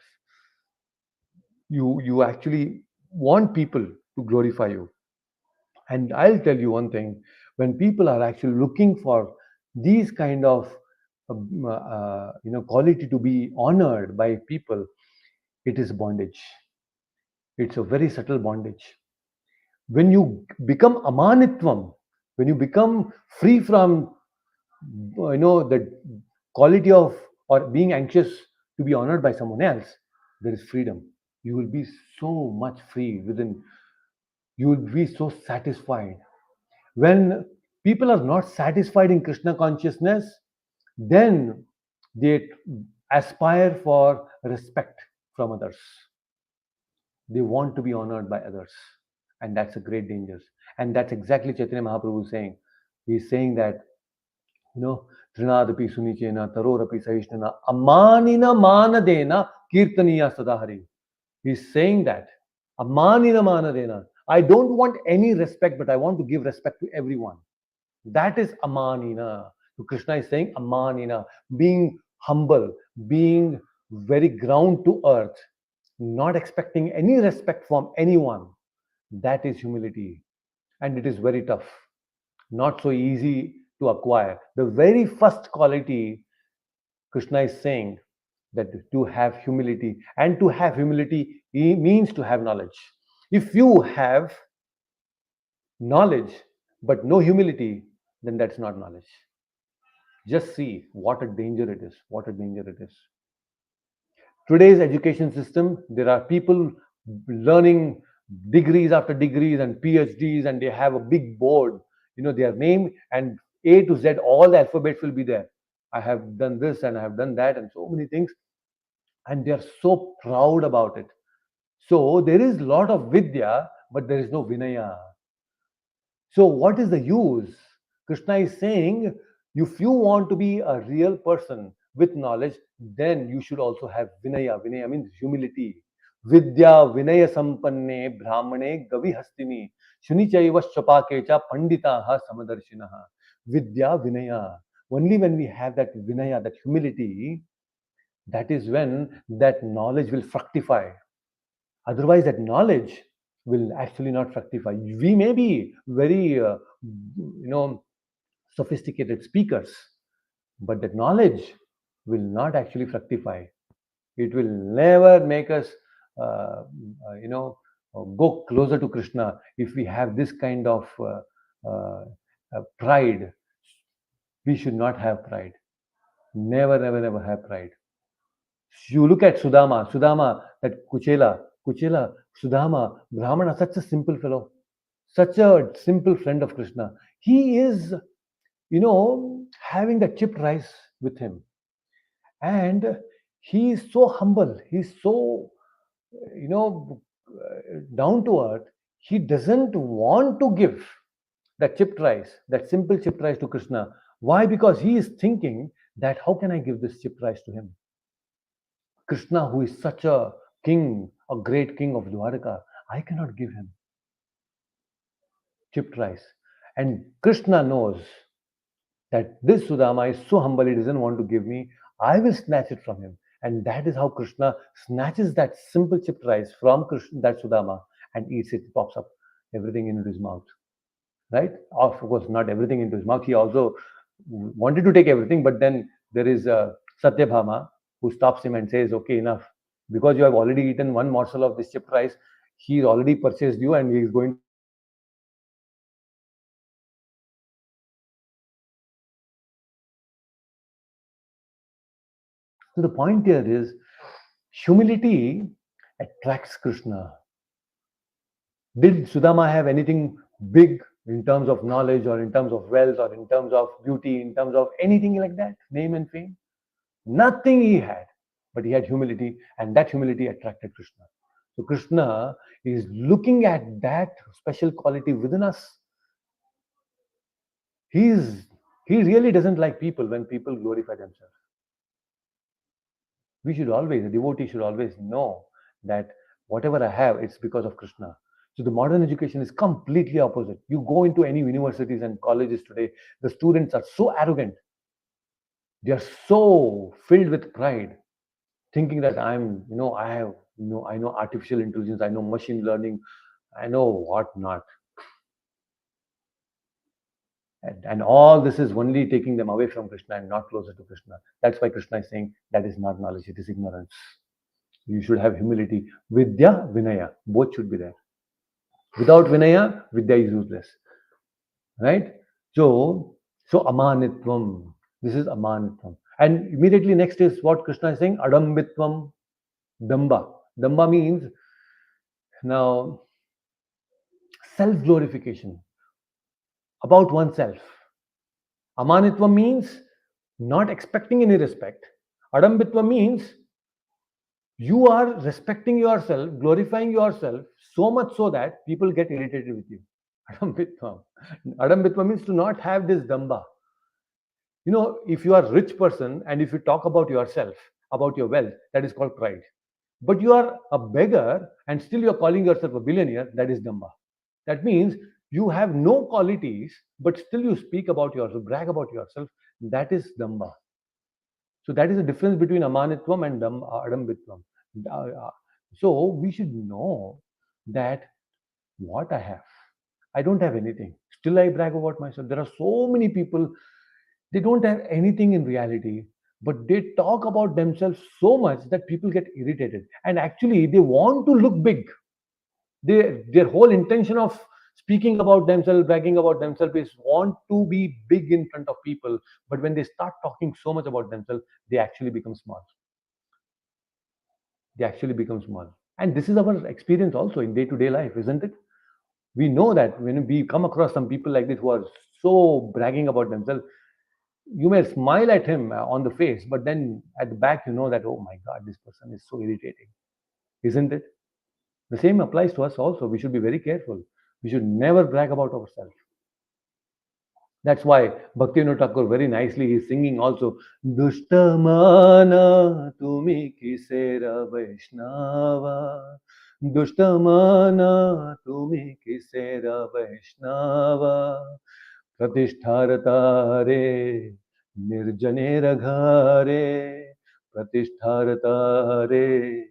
You actually want people to glorify you. And I'll tell you one thing: when people are actually looking for these kind of quality to be honored by people, it is bondage. It's a very subtle bondage. When you become amanitvam, when you become free from the quality of or being anxious to be honored by someone else, there is freedom. You will be so much free within. You will be so satisfied. When people are not satisfied in Krishna consciousness, then they aspire for respect from others. They want to be honored by others. And that's a great danger. And that's exactly Chaitanya Mahaprabhu is saying. He's saying that, you know, Trinadapi Sunichena, Tarorapi Sahishnana, Amanina Manadena, Kirtaniya Sadahari. He's saying that. Amanina Manadena. I don't want any respect, but I want to give respect to everyone. That is amanina. So Krishna is saying amanina, being humble, being very ground to earth, not expecting any respect from anyone. That is humility. And it is very tough, not so easy to acquire. The very first quality Krishna is saying that to have humility, and to have humility means to have knowledge. If you have knowledge but no humility, then that's not knowledge. Just see what a danger it is. What a danger it is. Today's education system, there are people learning degrees after degrees and PhDs, and they have a big board, their name, and A to Z, all the alphabets will be there. I have done this and I have done that, and so many things, and they are so proud about it. So there is a lot of vidya, but there is no vinaya. So, what is the use? Krishna is saying, if you want to be a real person with knowledge, then you should also have vinaya. Vinaya means humility. Vidya vinaya sampanne brahmane gavi hastini shunichaiva shapakecha panditaha samadarshinaha. Vidya vinaya. Only when we have that vinaya, that humility, that is when that knowledge will fructify. Otherwise, that knowledge will actually not fructify. We may be very, sophisticated speakers, but that knowledge will not actually fructify. It will never make us, uh, you know, go closer to Krishna if we have this kind of pride. We should not have pride. Never, never, never have pride. You look at Sudama, that Kuchela, Sudama, Brahmana, such a simple fellow, such a simple friend of Krishna. He is, having the chipped rice with him. And he is so humble. He's so, down to earth. He doesn't want to give that chipped rice, that simple chipped rice to Krishna. Why? Because he is thinking that how can I give this chipped rice to him? Krishna, who is such a king, a great king of Dwarka, I cannot give him chipped rice. And Krishna knows that this Sudama is so humble, he doesn't want to give me. I will snatch it from him. And that is how Krishna snatches that simple chipped rice from Krishna, that Sudama, and eats it, pops up everything into his mouth. Right? Of course, not everything into his mouth. He also wanted to take everything, but then there is Satyabhama who stops him and says, okay, enough. Because you have already eaten one morsel of this chipped rice, he's already purchased you and he is going to take the rest. So you should not take it. So the point here is humility attracts Krishna. Did Sudama have anything big in terms of knowledge or in terms of wealth or in terms of beauty, in terms of anything like that, name and fame? Nothing he had, but he had humility, and that humility attracted Krishna. So Krishna is looking at that special quality within us. He is He really doesn't like people when people glorify themselves. We should always, a devotee should always know that whatever I have, it's because of Krishna. So the modern education is completely opposite. You go into any universities and colleges today, the students are so arrogant. They are so filled with pride, thinking that I have, I know artificial intelligence, I know machine learning, I know what not. And all this is only taking them away from Krishna and not closer to Krishna. That's why Krishna is saying that is not knowledge, it is ignorance. You should have humility. Vidya, Vinaya, both should be there. Without Vinaya, Vidya is useless. Right? So Amanitvam. This is Amanitvam. And immediately next is what Krishna is saying, Adambitvam, Damba. Damba means now self glorification about oneself. Amanitvam means not expecting any respect. Adambitva means you are respecting yourself, glorifying yourself so much so that people get irritated with you. Adambitva. Adambitva means to not have this damba. If you are a rich person and if you talk about yourself, about your wealth, that is called pride. But you are a beggar and still you are calling yourself a billionaire, that is damba. That means you have no qualities, but still you speak about yourself, brag about yourself, that is damba. So that is the difference between amanitvam and adambitvam. Uh, So we should know that what I have. I don't have anything. Still I brag about myself. There are so many people, they don't have anything in reality, but they talk about themselves so much that people get irritated. And actually they want to look big. Their whole intention of speaking about themselves, bragging about themselves is want to be big in front of people. But when they start talking so much about themselves, they actually become small. They actually become small. And this is our experience also in day-to-day life, isn't it? We know that when we come across some people like this who are so bragging about themselves, you may smile at him on the face, but then at the back you know that, oh my god, this person is so irritating, isn't it? The same applies to us also. We should be very careful. We should never brag about ourselves. That's why Bhaktivinoda Thakur very nicely is singing also. Dushtamana tumi kisera Vaishnava. Dushtamana tumi kisera Vaishnava. Pratishtharata re nirjanera ghare. Pratishtharata re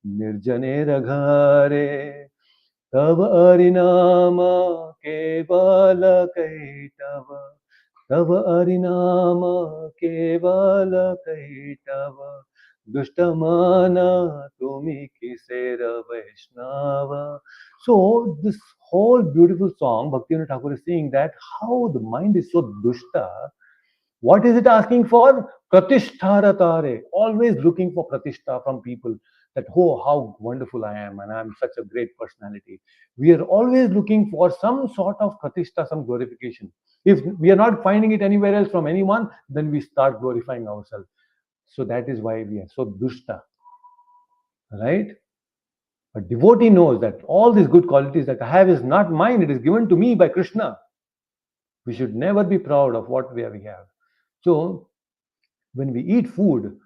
nirjanera ghare. तव अरिनाम केवल कैटव तव अरिनाम केवल कैटव दुष्टमान तुमि किसेर Vaishnava. So this whole beautiful song, Bhaktivinoda Thakur is saying that how the mind is so dushta. What is it asking for? Pratishtharatare. Always looking for pratishtha from people. That, oh, how wonderful I am, and I'm such a great personality. We are always looking for some sort of pratishtha, some glorification. If we are not finding it anywhere else from anyone, then we start glorifying ourselves. So that is why we are so dushta, right? A devotee knows that all these good qualities that I have is not mine, it is given to me by Krishna. We should never be proud of what we have. So when we eat food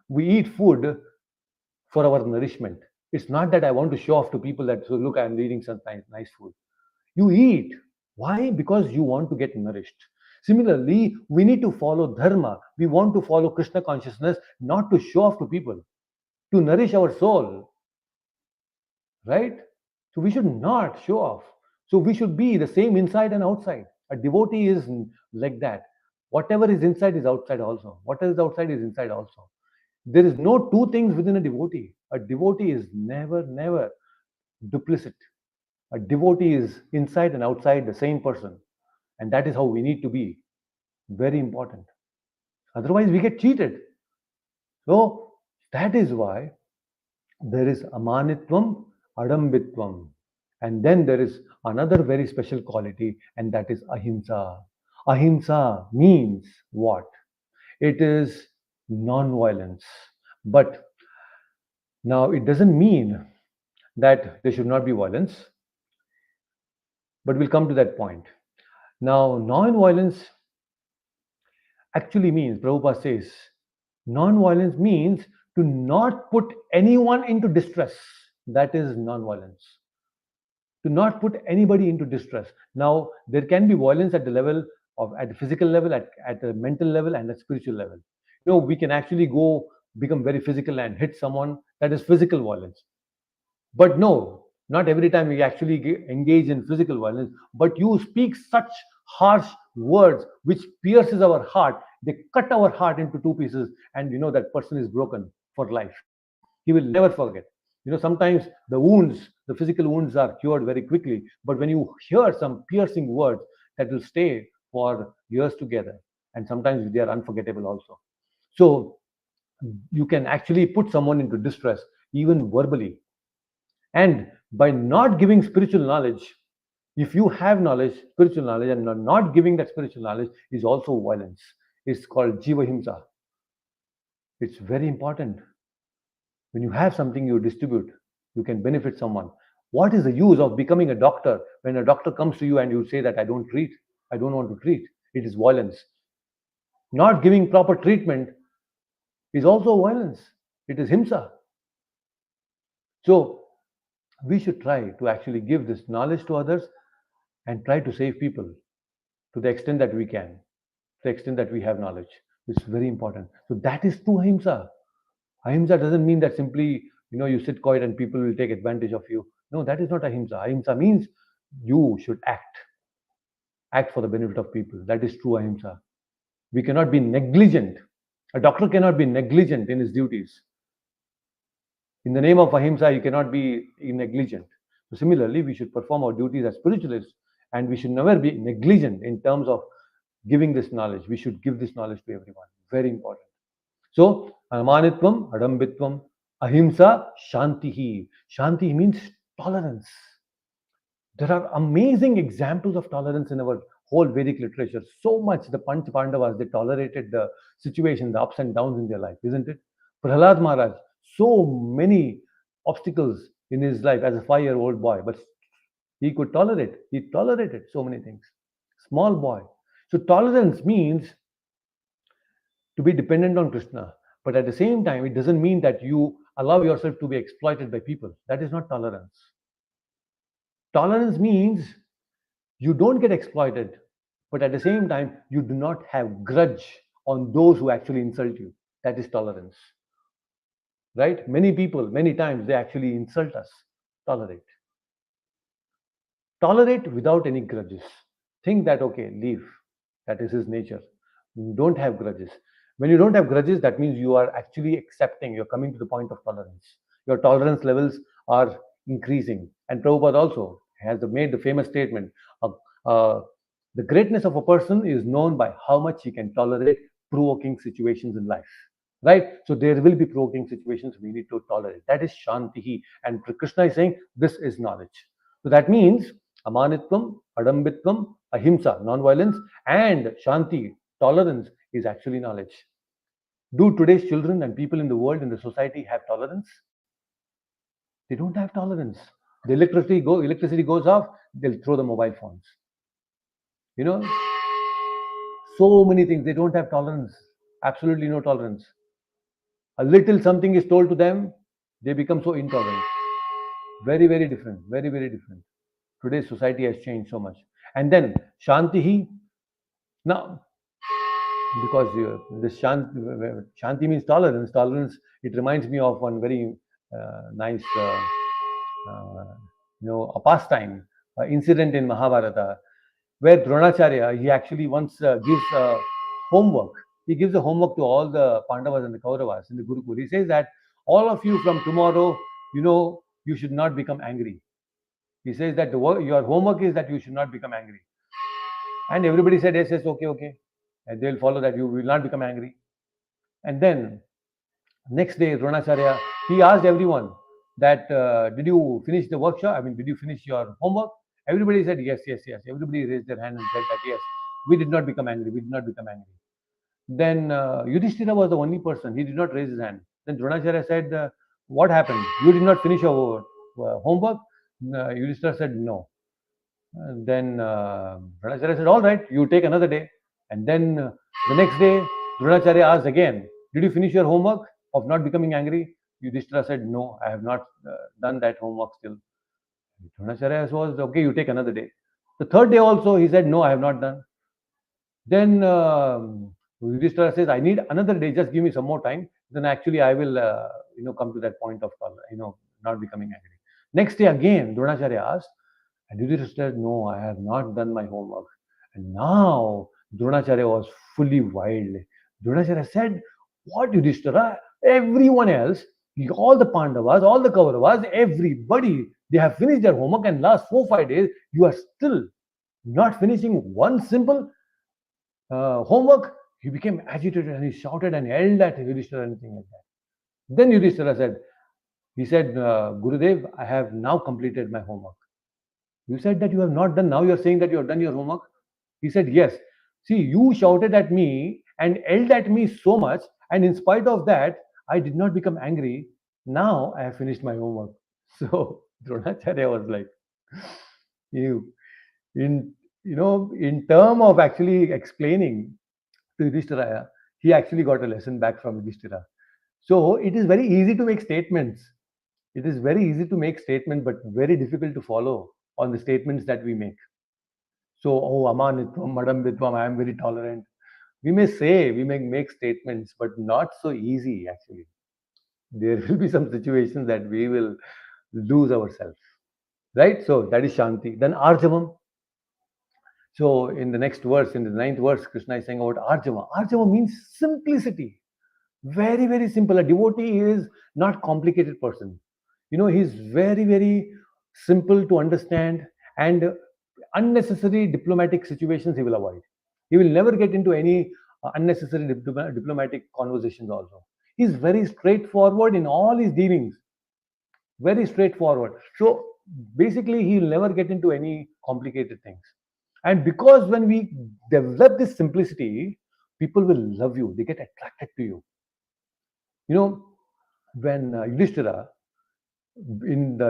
for our nourishment. It's not that I want to show off to people that, so look, I'm eating some nice food. You eat. Why? Because you want to get nourished. Similarly, we need to follow dharma. We want to follow Krishna consciousness, not to show off to people, to nourish our soul, right? So we should not show off. So we should be the same inside and outside. A devotee is like that. Whatever is inside is outside also. Whatever is outside is inside also. There is no two things within a devotee. A devotee is never duplicit. A devotee is inside and outside the same person. And that is how we need to be. Very important. Otherwise, we get cheated. So, that is why there is amanitvam, adambitvam. And then there is another very special quality, and that is ahimsa. Ahimsa means what? It is non-violence. But now it doesn't mean that there should not be violence, but we'll come to that point. Now, non-violence actually means, Prabhupada says, non-violence means to not put anyone into distress. That is non-violence. To not put anybody into distress. Now, there can be violence at the level of, at the physical level, at the mental level, and at spiritual level. We can actually go become very physical and hit someone. That is physical violence. But no, not every time we actually engage in physical violence, but you speak such harsh words which pierces our heart. They cut our heart into two pieces, and that person is broken for life. He will never forget. Sometimes the wounds, the physical wounds are cured very quickly, but when you hear some piercing words, that will stay for years together, and sometimes they are unforgettable also. So you can actually put someone into distress even verbally. And by not giving spiritual knowledge, if you have knowledge, spiritual knowledge, and not giving that spiritual knowledge is also violence. It's called jiva himsa. It's very important. When you have something you distribute, you can benefit someone. What is the use of becoming a doctor when a doctor comes to you and you say that I don't want to treat? It is violence. Not giving proper treatment is also violence. It is himsa. So we should try to actually give this knowledge to others and try to save people to the extent that we can, to the extent that we have knowledge. It's very important. So that is true ahimsa. Ahimsa doesn't mean that simply, you sit quiet and people will take advantage of you. No, that is not ahimsa. Ahimsa means you should act for the benefit of people. That is true ahimsa. We cannot be negligent. A doctor cannot be negligent in his duties. In the name of ahimsa, you cannot be negligent. So similarly, we should perform our duties as spiritualists, and we should never be negligent in terms of giving this knowledge. We should give this knowledge to everyone. Very important. So, amanitvam, adambitvam, ahimsa, shantihi. Shanti means tolerance. There are amazing examples of tolerance in our whole Vedic literature. So much the Panch Pandavas, they tolerated the situation, the ups and downs in their life, isn't it? Prahlad Maharaj, so many obstacles in his life as a 5-year-old boy, but he could tolerate. He tolerated so many things. Small boy. So tolerance means to be dependent on Krishna. But at the same time, it doesn't mean that you allow yourself to be exploited by people. That is not tolerance. Tolerance means you don't get exploited, but at the same time, you do not have grudge on those who actually insult you. That is tolerance. Right? Many people, many times, they actually insult us. Tolerate. Tolerate without any grudges. Think that, okay, leave. That is his nature. Don't have grudges. When you don't have grudges, that means you are actually accepting, you're coming to the point of tolerance. Your tolerance levels are increasing. And Prabhupada also has made the famous statement of, the greatness of a person is known by how much he can tolerate provoking situations in life. Right? So there will be provoking situations we need to tolerate. That is Shantihi. And Krishna is saying this is knowledge. So that means amanitvam, adambitvam, ahimsa, non-violence, and Shanti, tolerance, is actually knowledge. Do today's children and people in the world, in the society, have tolerance? They don't have tolerance. The electricity goes off, they'll throw the mobile phones. You know, so many things. They don't have tolerance. Absolutely no tolerance. A little something is told to them, they become so intolerant. Very, very different. Very, very different. Today's society has changed so much. And then Shantihi. Now, because this Shanti means tolerance. Tolerance. It reminds me of one very nice, a pastime incident in Mahabharata, where Dronacharya, he actually once gives homework. He gives a homework to all the Pandavas and the Kauravas in the Gurukul. He says that all of you from tomorrow, you should not become angry. He says that your homework is that you should not become angry. And everybody said, yes, yes, okay, okay. And they'll follow that. You will not become angry. And then next day, Dronacharya, he asked everyone that, did you finish the workshop? I mean, did you finish your homework? Everybody said, yes, yes, yes. Everybody raised their hand and said that, yes, we did not become angry. We did not become angry. Then Yudhishthira was the only person. He did not raise his hand. Then Dronacharya said, what happened? You did not finish your homework? Yudhishthira said, no. And then Dronacharya said, all right, you take another day. And then the next day, Dronacharya asked again, "Did you finish your homework of not becoming angry?" Yudhishthira said, "No, I have not done that homework still." Dronacharya was, "Okay, you take another day." The third day also, he said, "No, I have not done." Then Yudhishthira says, "I need another day. Just give me some more time. Then actually I will, come to that point of, not becoming angry." Next day again, Dronacharya asked, and Yudhishthira said, "No, I have not done my homework." And now Dronacharya was fully wild. Dronacharya said, "What, Yudhishthira? Everyone else, all the Pandavas, all the Kauravas, everybody, they have finished their homework, and last 4 5 days, you are still not finishing one simple homework." He became agitated and he shouted and yelled at Yudhishthira and anything like that. Then Yudhishthira said, Gurudev, I have now completed my homework. You said that you have not done. Now you are saying that you have done your homework. He said, yes. See, you shouted at me and yelled at me so much, and in spite of that, I did not become angry. Now I have finished my homework. So Dronacharya was like, you in in term of actually explaining to Yudhishthira, he actually got a lesson back from Yudhishthira. So it is very easy to make statements. It is very easy to make statements, but very difficult to follow on the statements that we make. So, oh, Amanitvam, Madambitvam, I am very tolerant. We may say, we may make statements, but not so easy actually. There will be some situations that we will lose ourselves. Right? So that is Shanti. Then Arjavam. So in the next verse, in the ninth verse, Krishna is saying about Arjava. Arjava means simplicity. Very, very simple. A devotee is not complicated person. He's very, very simple to understand, and unnecessary diplomatic situations he will avoid. He will never get into any unnecessary diplomatic conversations also. He's very straightforward in all his dealings. Very straightforward. So basically, he'll never get into any complicated things. And because when we develop this simplicity, people will love you. They get attracted to you. You know, when Yudhishthira,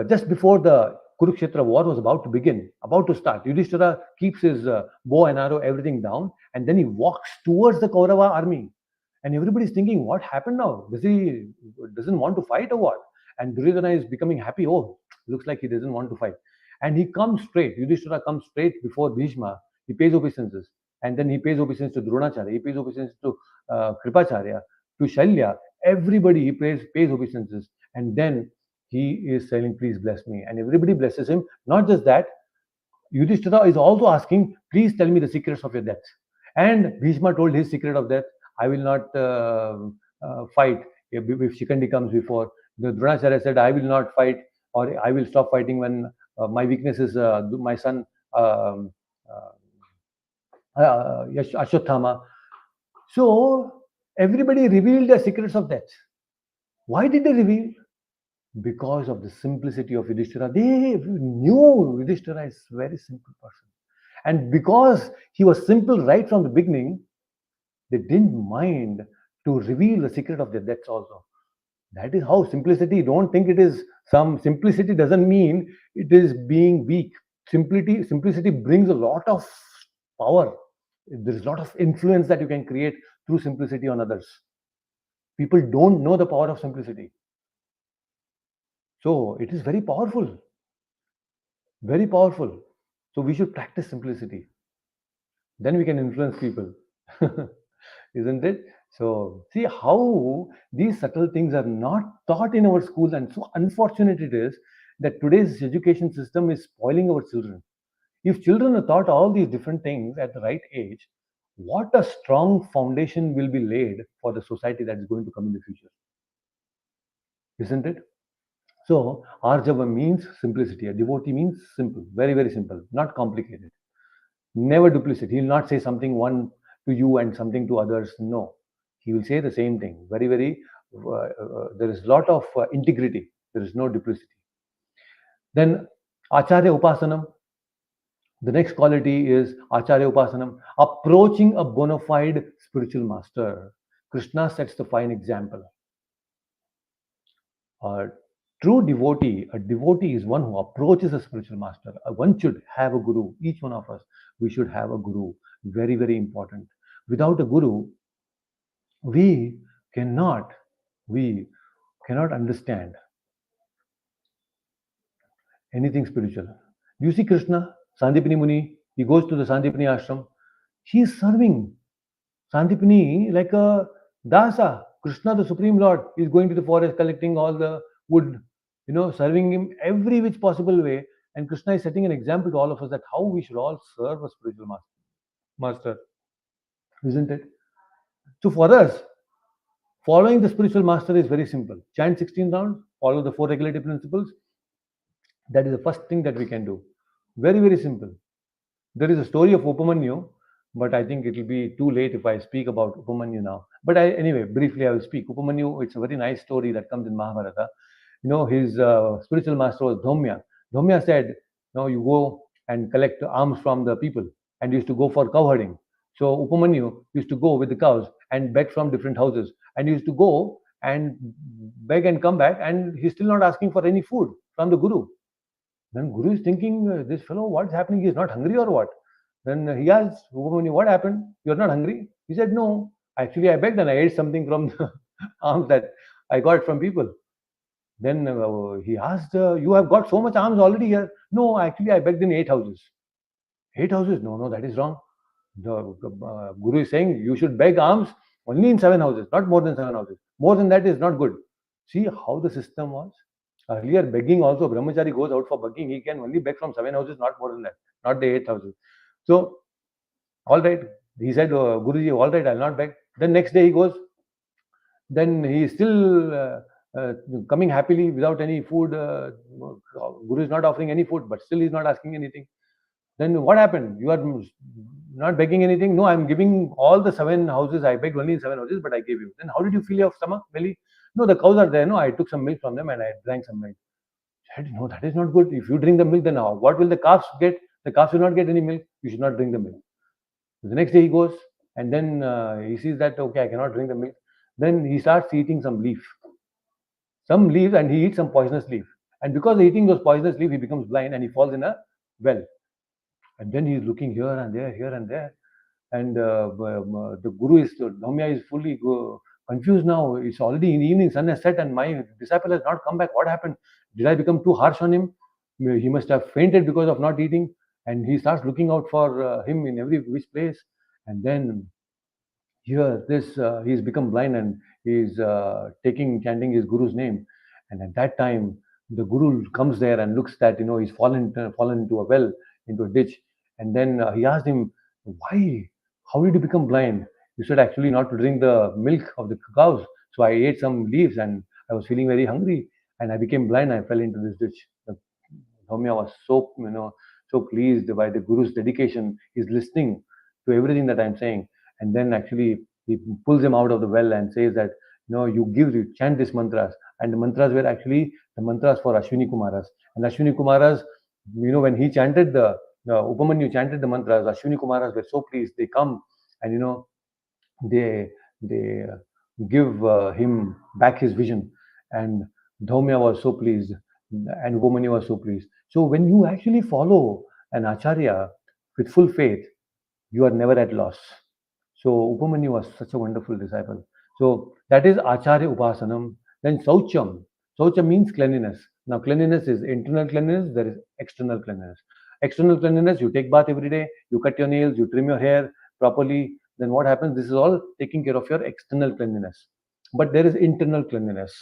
just before the Kurukshetra war was about to begin, about to start, Yudhishthira keeps his bow and arrow, everything down, and then he walks towards the Kaurava army. And everybody's thinking, what happened now? Doesn't want to fight or what? And Duryodhana is becoming happy. Oh, looks like he doesn't want to fight. And he comes straight. Yudhishthira comes straight before Bhishma. He pays obeisances. And then he pays obeisance to Dronacharya. He pays obeisance to Kripacharya, to Shalya. Everybody he pays obeisances. And then he is saying, please bless me. And everybody blesses him. Not just that, Yudhishthira is also asking, please tell me the secrets of your death. And Bhishma told his secret of death, I will not fight if Shikandi comes before. The Dronacharya said, I will not fight, or I will stop fighting when my weakness is my son um, Ashwatthama. So everybody revealed the secrets of death. Why did they reveal? Because of the simplicity of Yudhishthira. They knew Yudhishthira is a very simple person. And because he was simple right from the beginning, they didn't mind to reveal the secret of their deaths also. That is how simplicity, don't think it is some simplicity doesn't mean it is being weak. Simplicity brings a lot of power. There is a lot of influence that you can create through simplicity on others. People don't know the power of simplicity. So it is very powerful. Very powerful. So we should practice simplicity. Then we can influence people. Isn't it? So see how these subtle things are not taught in our schools, and so unfortunate it is that today's education system is spoiling our children. If children are taught all these different things at the right age, what a strong foundation will be laid for the society that is going to come in the future. Isn't it? So Arjava means simplicity. A devotee means simple, very, very simple, not complicated. Never duplicate. He will not say something one to you and something to others. No, he will say the same thing. Very, very. There is a lot of integrity. There is no duplicity. Then Acharya Upasanam. The next quality is Acharya Upasanam, approaching a bona fide spiritual master. Krishna sets the fine example. A true devotee, a devotee is one who approaches a spiritual master. One should have a guru. Each one of us, we should have a guru. Very, very important. Without a guru, we cannot we cannot understand anything spiritual. Do you see Krishna, Sandipani Muni? He goes to the Sandipani ashram. He is serving Sandipani like a dasa. Krishna, the Supreme Lord, is going to the forest collecting all the wood, serving him every which possible way. And Krishna is setting an example to all of us that how we should all serve a spiritual master, isn't it? So for us, following the spiritual master is very simple. Chant 16 rounds, follow the four regulative principles. That is the first thing that we can do. Very, very simple. There is a story of Upamanyu, but I think it will be too late if I speak about Upamanyu now. But anyway, briefly I will speak. Upamanyu, it's a very nice story that comes in Mahabharata. His spiritual master was Dhaumya. Dhaumya said, no, you go and collect alms from the people, and used to go for cow herding. So Upamanyu used to go with the cows and beg from different houses, and used to go and beg and come back, and he's still not asking for any food from the Guru. Then Guru is thinking, this fellow, what's happening? He's not hungry or what? Then he asked Upamanyu, what happened? You're not hungry? He said, no. Actually, I begged and I ate something from the alms that I got from people. Then he asked, you have got so much alms already here. No, actually, I begged in 8 houses. 8 houses? No, no, that is wrong. The Guru is saying you should beg alms only in 7 houses, not more than 7 houses. More than that is not good. See how the system was. Earlier, begging also, Brahmachari goes out for begging, he can only beg from 7 houses, not more than that, not the 8 houses. So, all right, he said, Guruji, all right, I'll not beg. Then next day he goes, then he is still coming happily without any food. Guru is not offering any food, but still he is not asking anything. Then what happened? You are not begging anything? No, I'm giving all the 7 houses. I begged only in 7 houses, but I gave you. Then how did you feel your stomach, belly? No, the cows are there. No, I took some milk from them and I drank some milk. Said, no, that is not good. If you drink the milk, then what will the calves get? The calves will not get any milk. You should not drink the milk. So the next day he goes and then he sees that, okay, I cannot drink the milk. Then he starts eating some leaves, and he eats some poisonous leaf. And because of eating those poisonous leaves, he becomes blind and he falls in a well. And then he's looking here and there. And the Guru is, Dhaumya is fully confused now. It's already in the evening, sun has set, and my disciple has not come back. What happened? Did I become too harsh on him? He must have fainted because of not eating. And he starts looking out for him in every which place. And then here, this he's become blind and he's chanting his Guru's name. And at that time, the Guru comes there and looks that he's fallen into a well, into a ditch. And then he asked him, "Why? How did you become blind?" You said actually not to drink the milk of the cows. So I ate some leaves and I was feeling very hungry and I became blind. I fell into this ditch. The Dhaumya was so pleased by the Guru's dedication. He's listening to everything that I'm saying, and then actually he pulls him out of the well and says that you chant these mantras, and the mantras were actually the mantras for Ashwini Kumaras, and Ashwini Kumaras, when he chanted the Upamanyu chanted the mantras, Ashwini Kumaras were so pleased. They come and they give him back his vision, and Dhaumya was so pleased, and Upamanyu was so pleased. So when you actually follow an acharya with full faith, you are never at loss. So Upamanyu was such a wonderful disciple. So that is Acharya Upasanam. Then Saucham. Saucham means cleanliness. Now cleanliness is internal cleanliness, there is external cleanliness. External cleanliness, you take bath every day, you cut your nails, you trim your hair properly. Then what happens? This is all taking care of your external cleanliness. But there is internal cleanliness,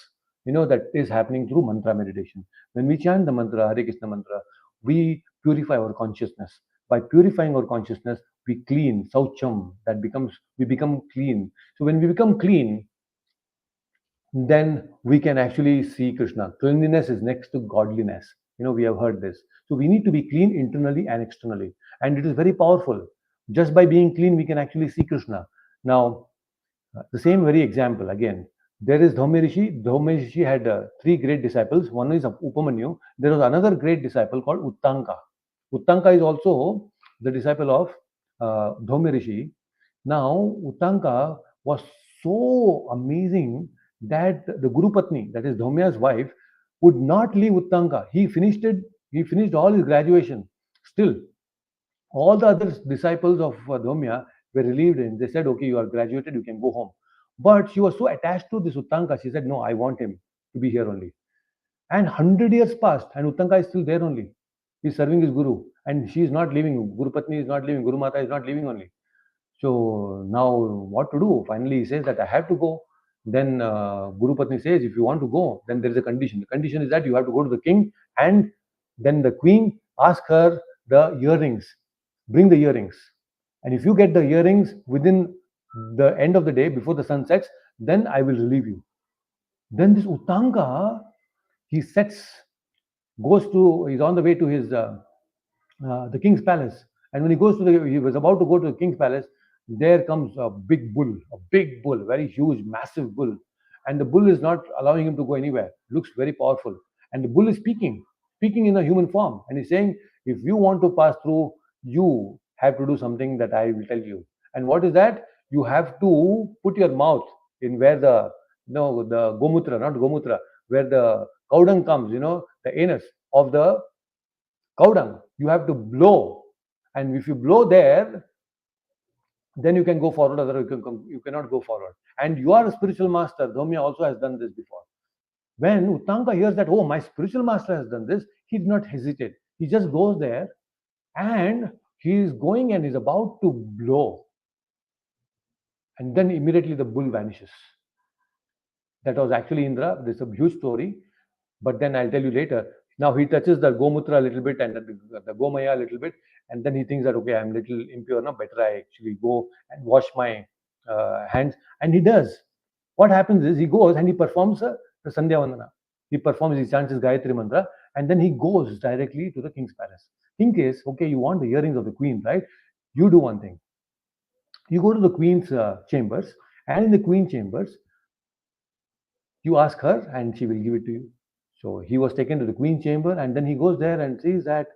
that is happening through mantra meditation. When we chant the mantra, Hare Krishna mantra, we purify our consciousness. By purifying our consciousness, we clean, saucham, we become clean. So when we become clean, then we can actually see Krishna. Cleanliness is next to godliness. We have heard this. So we need to be clean internally and externally. And it is very powerful. Just by being clean, we can actually see Krishna. Now, the same very example again. There is Dhaumya Rishi. Dhaumya Rishi had three great disciples. One is Upamanyu. There was another great disciple called Uttanka. Uttanka is also the disciple of Dhaumya Rishi. Now, Uttanka was so amazing that the Guru Patni, that is Dhaumya's wife, would not leave Uttanka. He finished all his graduation. Still, all the other disciples of Dhaumya, were relieved and they said, okay, you are graduated, you can go home. But she was so attached to this Uttanka, she said, no, I want him to be here only. And 100 years passed, and Uttanka is still there only. He's serving his Guru, and she is not leaving. Guru Patni is not leaving. Guru Mata is not leaving only. So now what to do? Finally, he says that I have to go. Then Guru Patni says, if you want to go, then there is a condition. The condition is that you have to go to the king, and then the queen ask her the earrings. Bring the earrings, and if you get the earrings within the end of the day before the sun sets, then I will relieve you. Then this Uttanka, he sets, goes to, he's on the way to his the king's palace. And when he was about to go to the king's palace, there comes a big bull, very huge, massive bull. And the bull is not allowing him to go anywhere. Looks very powerful. And the bull is speaking in a human form. And he's saying, if you want to pass through, you have to do something that I will tell you. And what is that? You have to put your mouth in where the, no, the gomutra, not gomutra, where the cow dung comes, the anus of the cow dung. You have to blow, and if you blow there, then you can go forward. Otherwise, you cannot go forward. And you are a spiritual master. Dhaumya also has done this before. When Uttanka hears that, oh, my spiritual master has done this, he did not hesitate. He just goes there, and he is going and is about to blow, and then immediately the bull vanishes. That was actually Indra. There's a huge story, but then I'll tell you later. Now he touches the Gomutra a little bit and the Gomaya a little bit, and then he thinks that, okay, I'm a little impure now, better I actually go and wash my hands. And he does. What happens is he goes and he performs the Sandhya Vandana. He performs, he chants his Gayatri Mantra, and then he goes directly to the king's palace. King says, okay, you want the earrings of the queen, right? You do one thing. You go to the queen's chambers, and in the queen chambers, you ask her and she will give it to you. So he was taken to the queen chamber, and then he goes there and sees that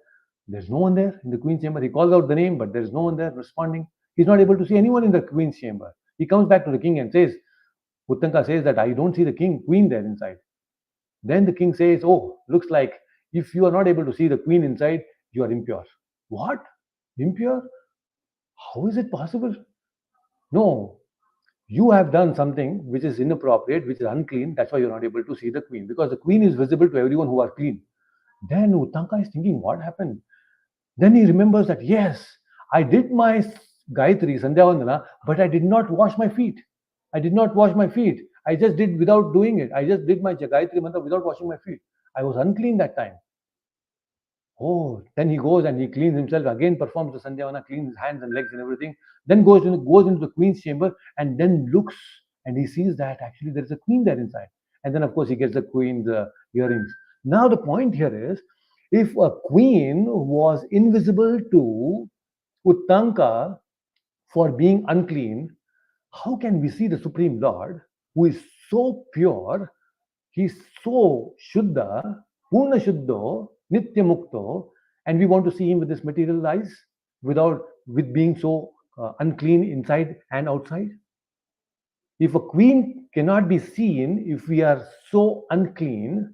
there's no one there in the queen chamber. He calls out the name, but there's no one there responding. He's not able to see anyone in the queen's chamber. He comes back to the king and says, Uttanka says that I don't see the queen there inside. Then the king says, oh, looks like if you are not able to see the queen inside, you are impure. What? Impure? How is it possible? No, you have done something which is inappropriate, which is unclean. That's why you're not able to see the queen, because the queen is visible to everyone who are clean. Then Uttanka is thinking, what happened? Then he remembers that, yes, I did my Gayatri, Sandhya Vandana, but I did not wash my feet. I did not wash my feet. I just did without doing it. I just did my Gayatri Mantra without washing my feet. I was unclean that time. Oh, then he goes and he cleans himself, again performs the Sandhyavana, cleans his hands and legs and everything, then goes into the queen's chamber and then looks and he sees that actually there is a queen there inside. And then, of course, he gets the queen's earrings. Now, the point here is, if a queen was invisible to Uttanka for being unclean, how can we see the Supreme Lord, who is so pure, he's so Shuddha, Purna Shuddho, Nitya Mukto, and we want to see him with this material eyes with being so unclean inside and outside? If a queen cannot be seen, if we are so unclean,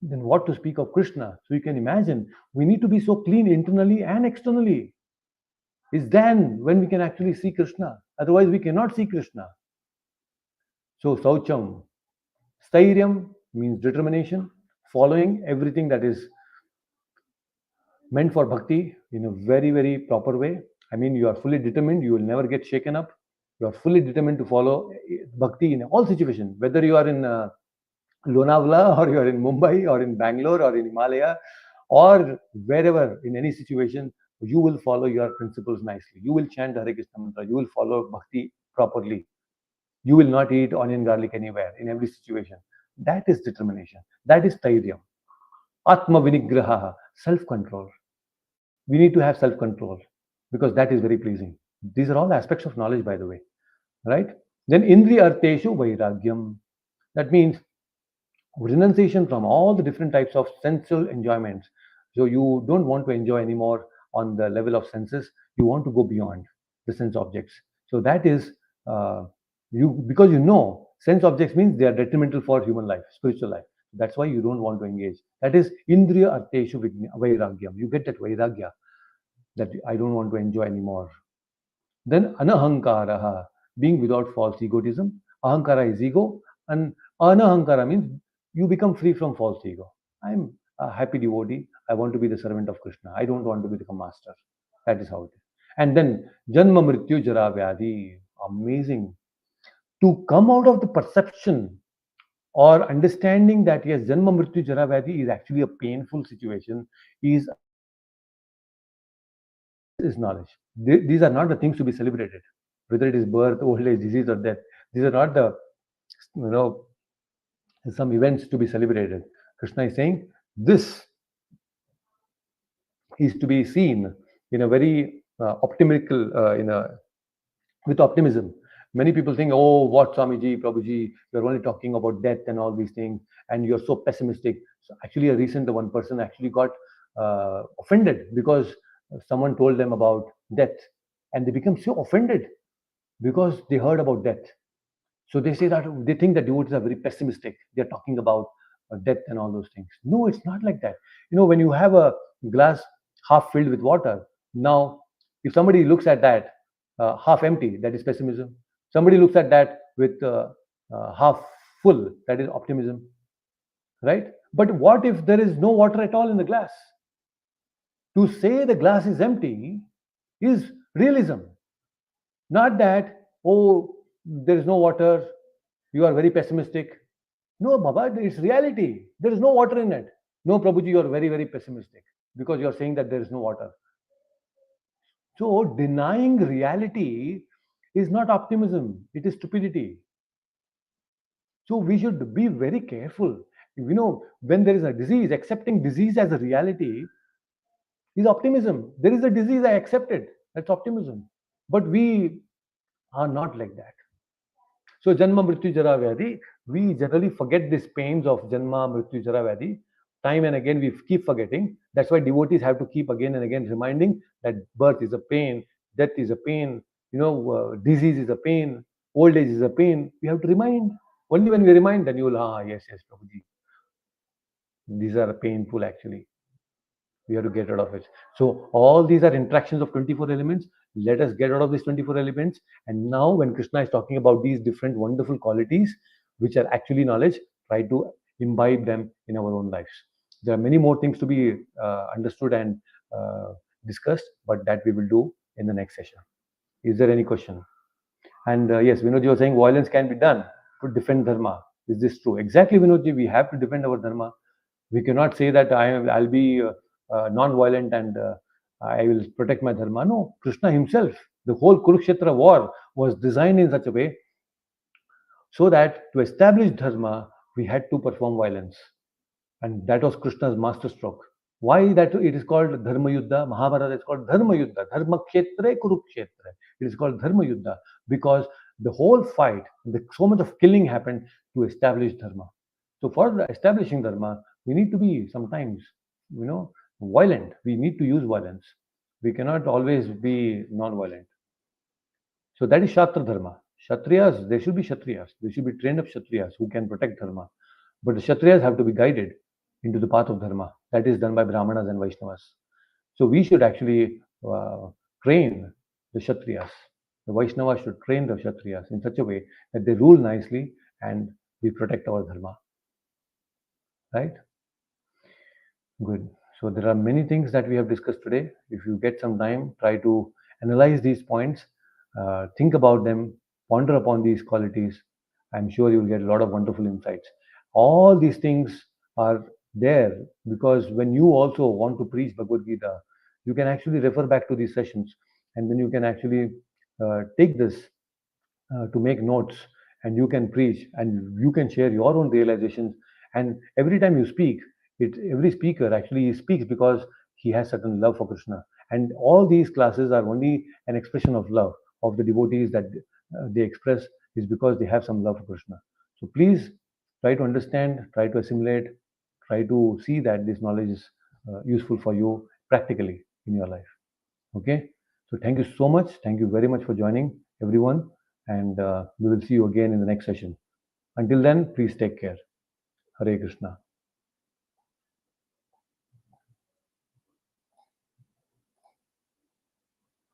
then what to speak of Krishna? So you can imagine, we need to be so clean internally and externally. It's then when we can actually see Krishna. Otherwise, we cannot see Krishna. So, Saucham, Stairyam means determination, following everything that is meant for bhakti in a very, very proper way. I mean, you are fully determined, you will never get shaken up. You are fully determined to follow bhakti in all situations, whether you are in Lonavala or you are in Mumbai or in Bangalore or in Himalaya or wherever, in any situation, you will follow your principles nicely. You will chant Hare Krishna mantra, you will follow bhakti properly. You will not eat onion garlic anywhere, in every situation. That is determination. That is Tairyam. Atma Vinigraha, self control. We need to have self control because that is very pleasing. These are all aspects of knowledge, by the way, right? Then Indriya Arteshu Vairagyam. That means renunciation from all the different types of sensual enjoyments. So you don't want to enjoy anymore on the level of senses. You want to go beyond the sense objects. So that is you, because you know sense objects means they are detrimental for human life, spiritual life. That's why you don't want to engage. That is Indriya Arteshu Vairagyam. You get that Vairagya, that I don't want to enjoy anymore. Then anahankaraha, being without false egotism. Ahankara is ego, and anahankara means you become free from false ego. I'm a happy devotee. I want to be the servant of Krishna. I don't want to become master. That is how it is. And then Janma Mrityu Jara Vyadhi. Amazing. To come out of the perception or understanding that yes, Janma Mrityu Jara Vyadhi is actually a painful situation is a knowledge. This is knowledge. These are not the things to be celebrated, whether it is birth, old age, disease, or death. These are not the, you know, some events to be celebrated. Krishna is saying this is to be seen in a very optimical, with optimism. Many people think, oh, what Swamiji, Prabhuji, you're only talking about death and all these things, and you're so pessimistic. So actually, a recent one person actually got offended because someone told them about death, and they become so offended because they heard about death. So they say that they think that devotees are very pessimistic. They're talking about death and all those things. No, it's not like that. When you have a glass half filled with water, now if somebody looks at that half empty, that is pessimism. Somebody looks at that with half full, that is optimism, right? But what if there is no water at all in the glass? To say the glass is empty is realism, not that, oh, there is no water, you are very pessimistic. No, Baba, it's reality. There is no water in it. No, Prabhuji, you are very, very pessimistic because you are saying that there is no water. So, denying reality is not optimism, it is stupidity. So, we should be very careful. When there is a disease, accepting disease as a reality is optimism. There is a disease, I accept it. That's optimism. But we are not like that. So Janma Mrityu Jara Vyadhi, we generally forget these pains of Janma Mrityu Jara Vyadhi. Time and again we keep forgetting. That's why devotees have to keep again and again reminding that birth is a pain, death is a pain, disease is a pain, old age is a pain. We have to remind. Only when we remind, then you will, yes, yes, Prabhuji. These are painful actually. We have to get out of it. So all these are interactions of 24 elements. Let us get out of these 24 elements. And now when Krishna is talking about these different wonderful qualities, which are actually knowledge, try to imbibe them in our own lives. There are many more things to be understood and uh, discussed, but that we will do in the next session. Is there any question? And yes, Vinodji was saying violence can be done to defend dharma. Is this true? Exactly, Vinodji. We have to defend our dharma. We cannot say that I'll be non-violent and I will protect my dharma. No, Krishna himself, the whole Kurukshetra war was designed in such a way so that to establish dharma, we had to perform violence. And that was Krishna's masterstroke. Why that it is called Dharma Yuddha? Mahabharata is called Dharma Yuddha. Dharma Kshetre Kurukshetra. It is called Dharma Yuddha because the whole fight, so much of killing happened to establish dharma. So for establishing dharma, we need to be sometimes, violent. We need to use violence. We cannot always be non-violent. So that is Shastra Dharma. Kshatriyas, there should be Kshatriyas. There should be trained up Kshatriyas who can protect Dharma. But the Kshatriyas have to be guided into the path of Dharma. That is done by Brahmanas and Vaishnavas. So we should actually train the Kshatriyas. The Vaishnavas should train the Kshatriyas in such a way that they rule nicely and we protect our Dharma. Right? Good. So there are many things that we have discussed today. If you get some time, try to analyze these points, think about them, ponder upon these qualities. I'm sure you will get a lot of wonderful insights. All these things are there because when you also want to preach Bhagavad Gita, you can actually refer back to these sessions and then you can actually take this to make notes and you can preach and you can share your own realizations. And every time you speak, every speaker actually speaks because he has certain love for Krishna. And all these classes are only an expression of love of the devotees that they express is because they have some love for Krishna. So please try to understand, try to assimilate, try to see that this knowledge is useful for you practically in your life. Okay. So thank you so much. Thank you very much for joining, everyone. And we will see you again in the next session. Until then, please take care. Hare Krishna.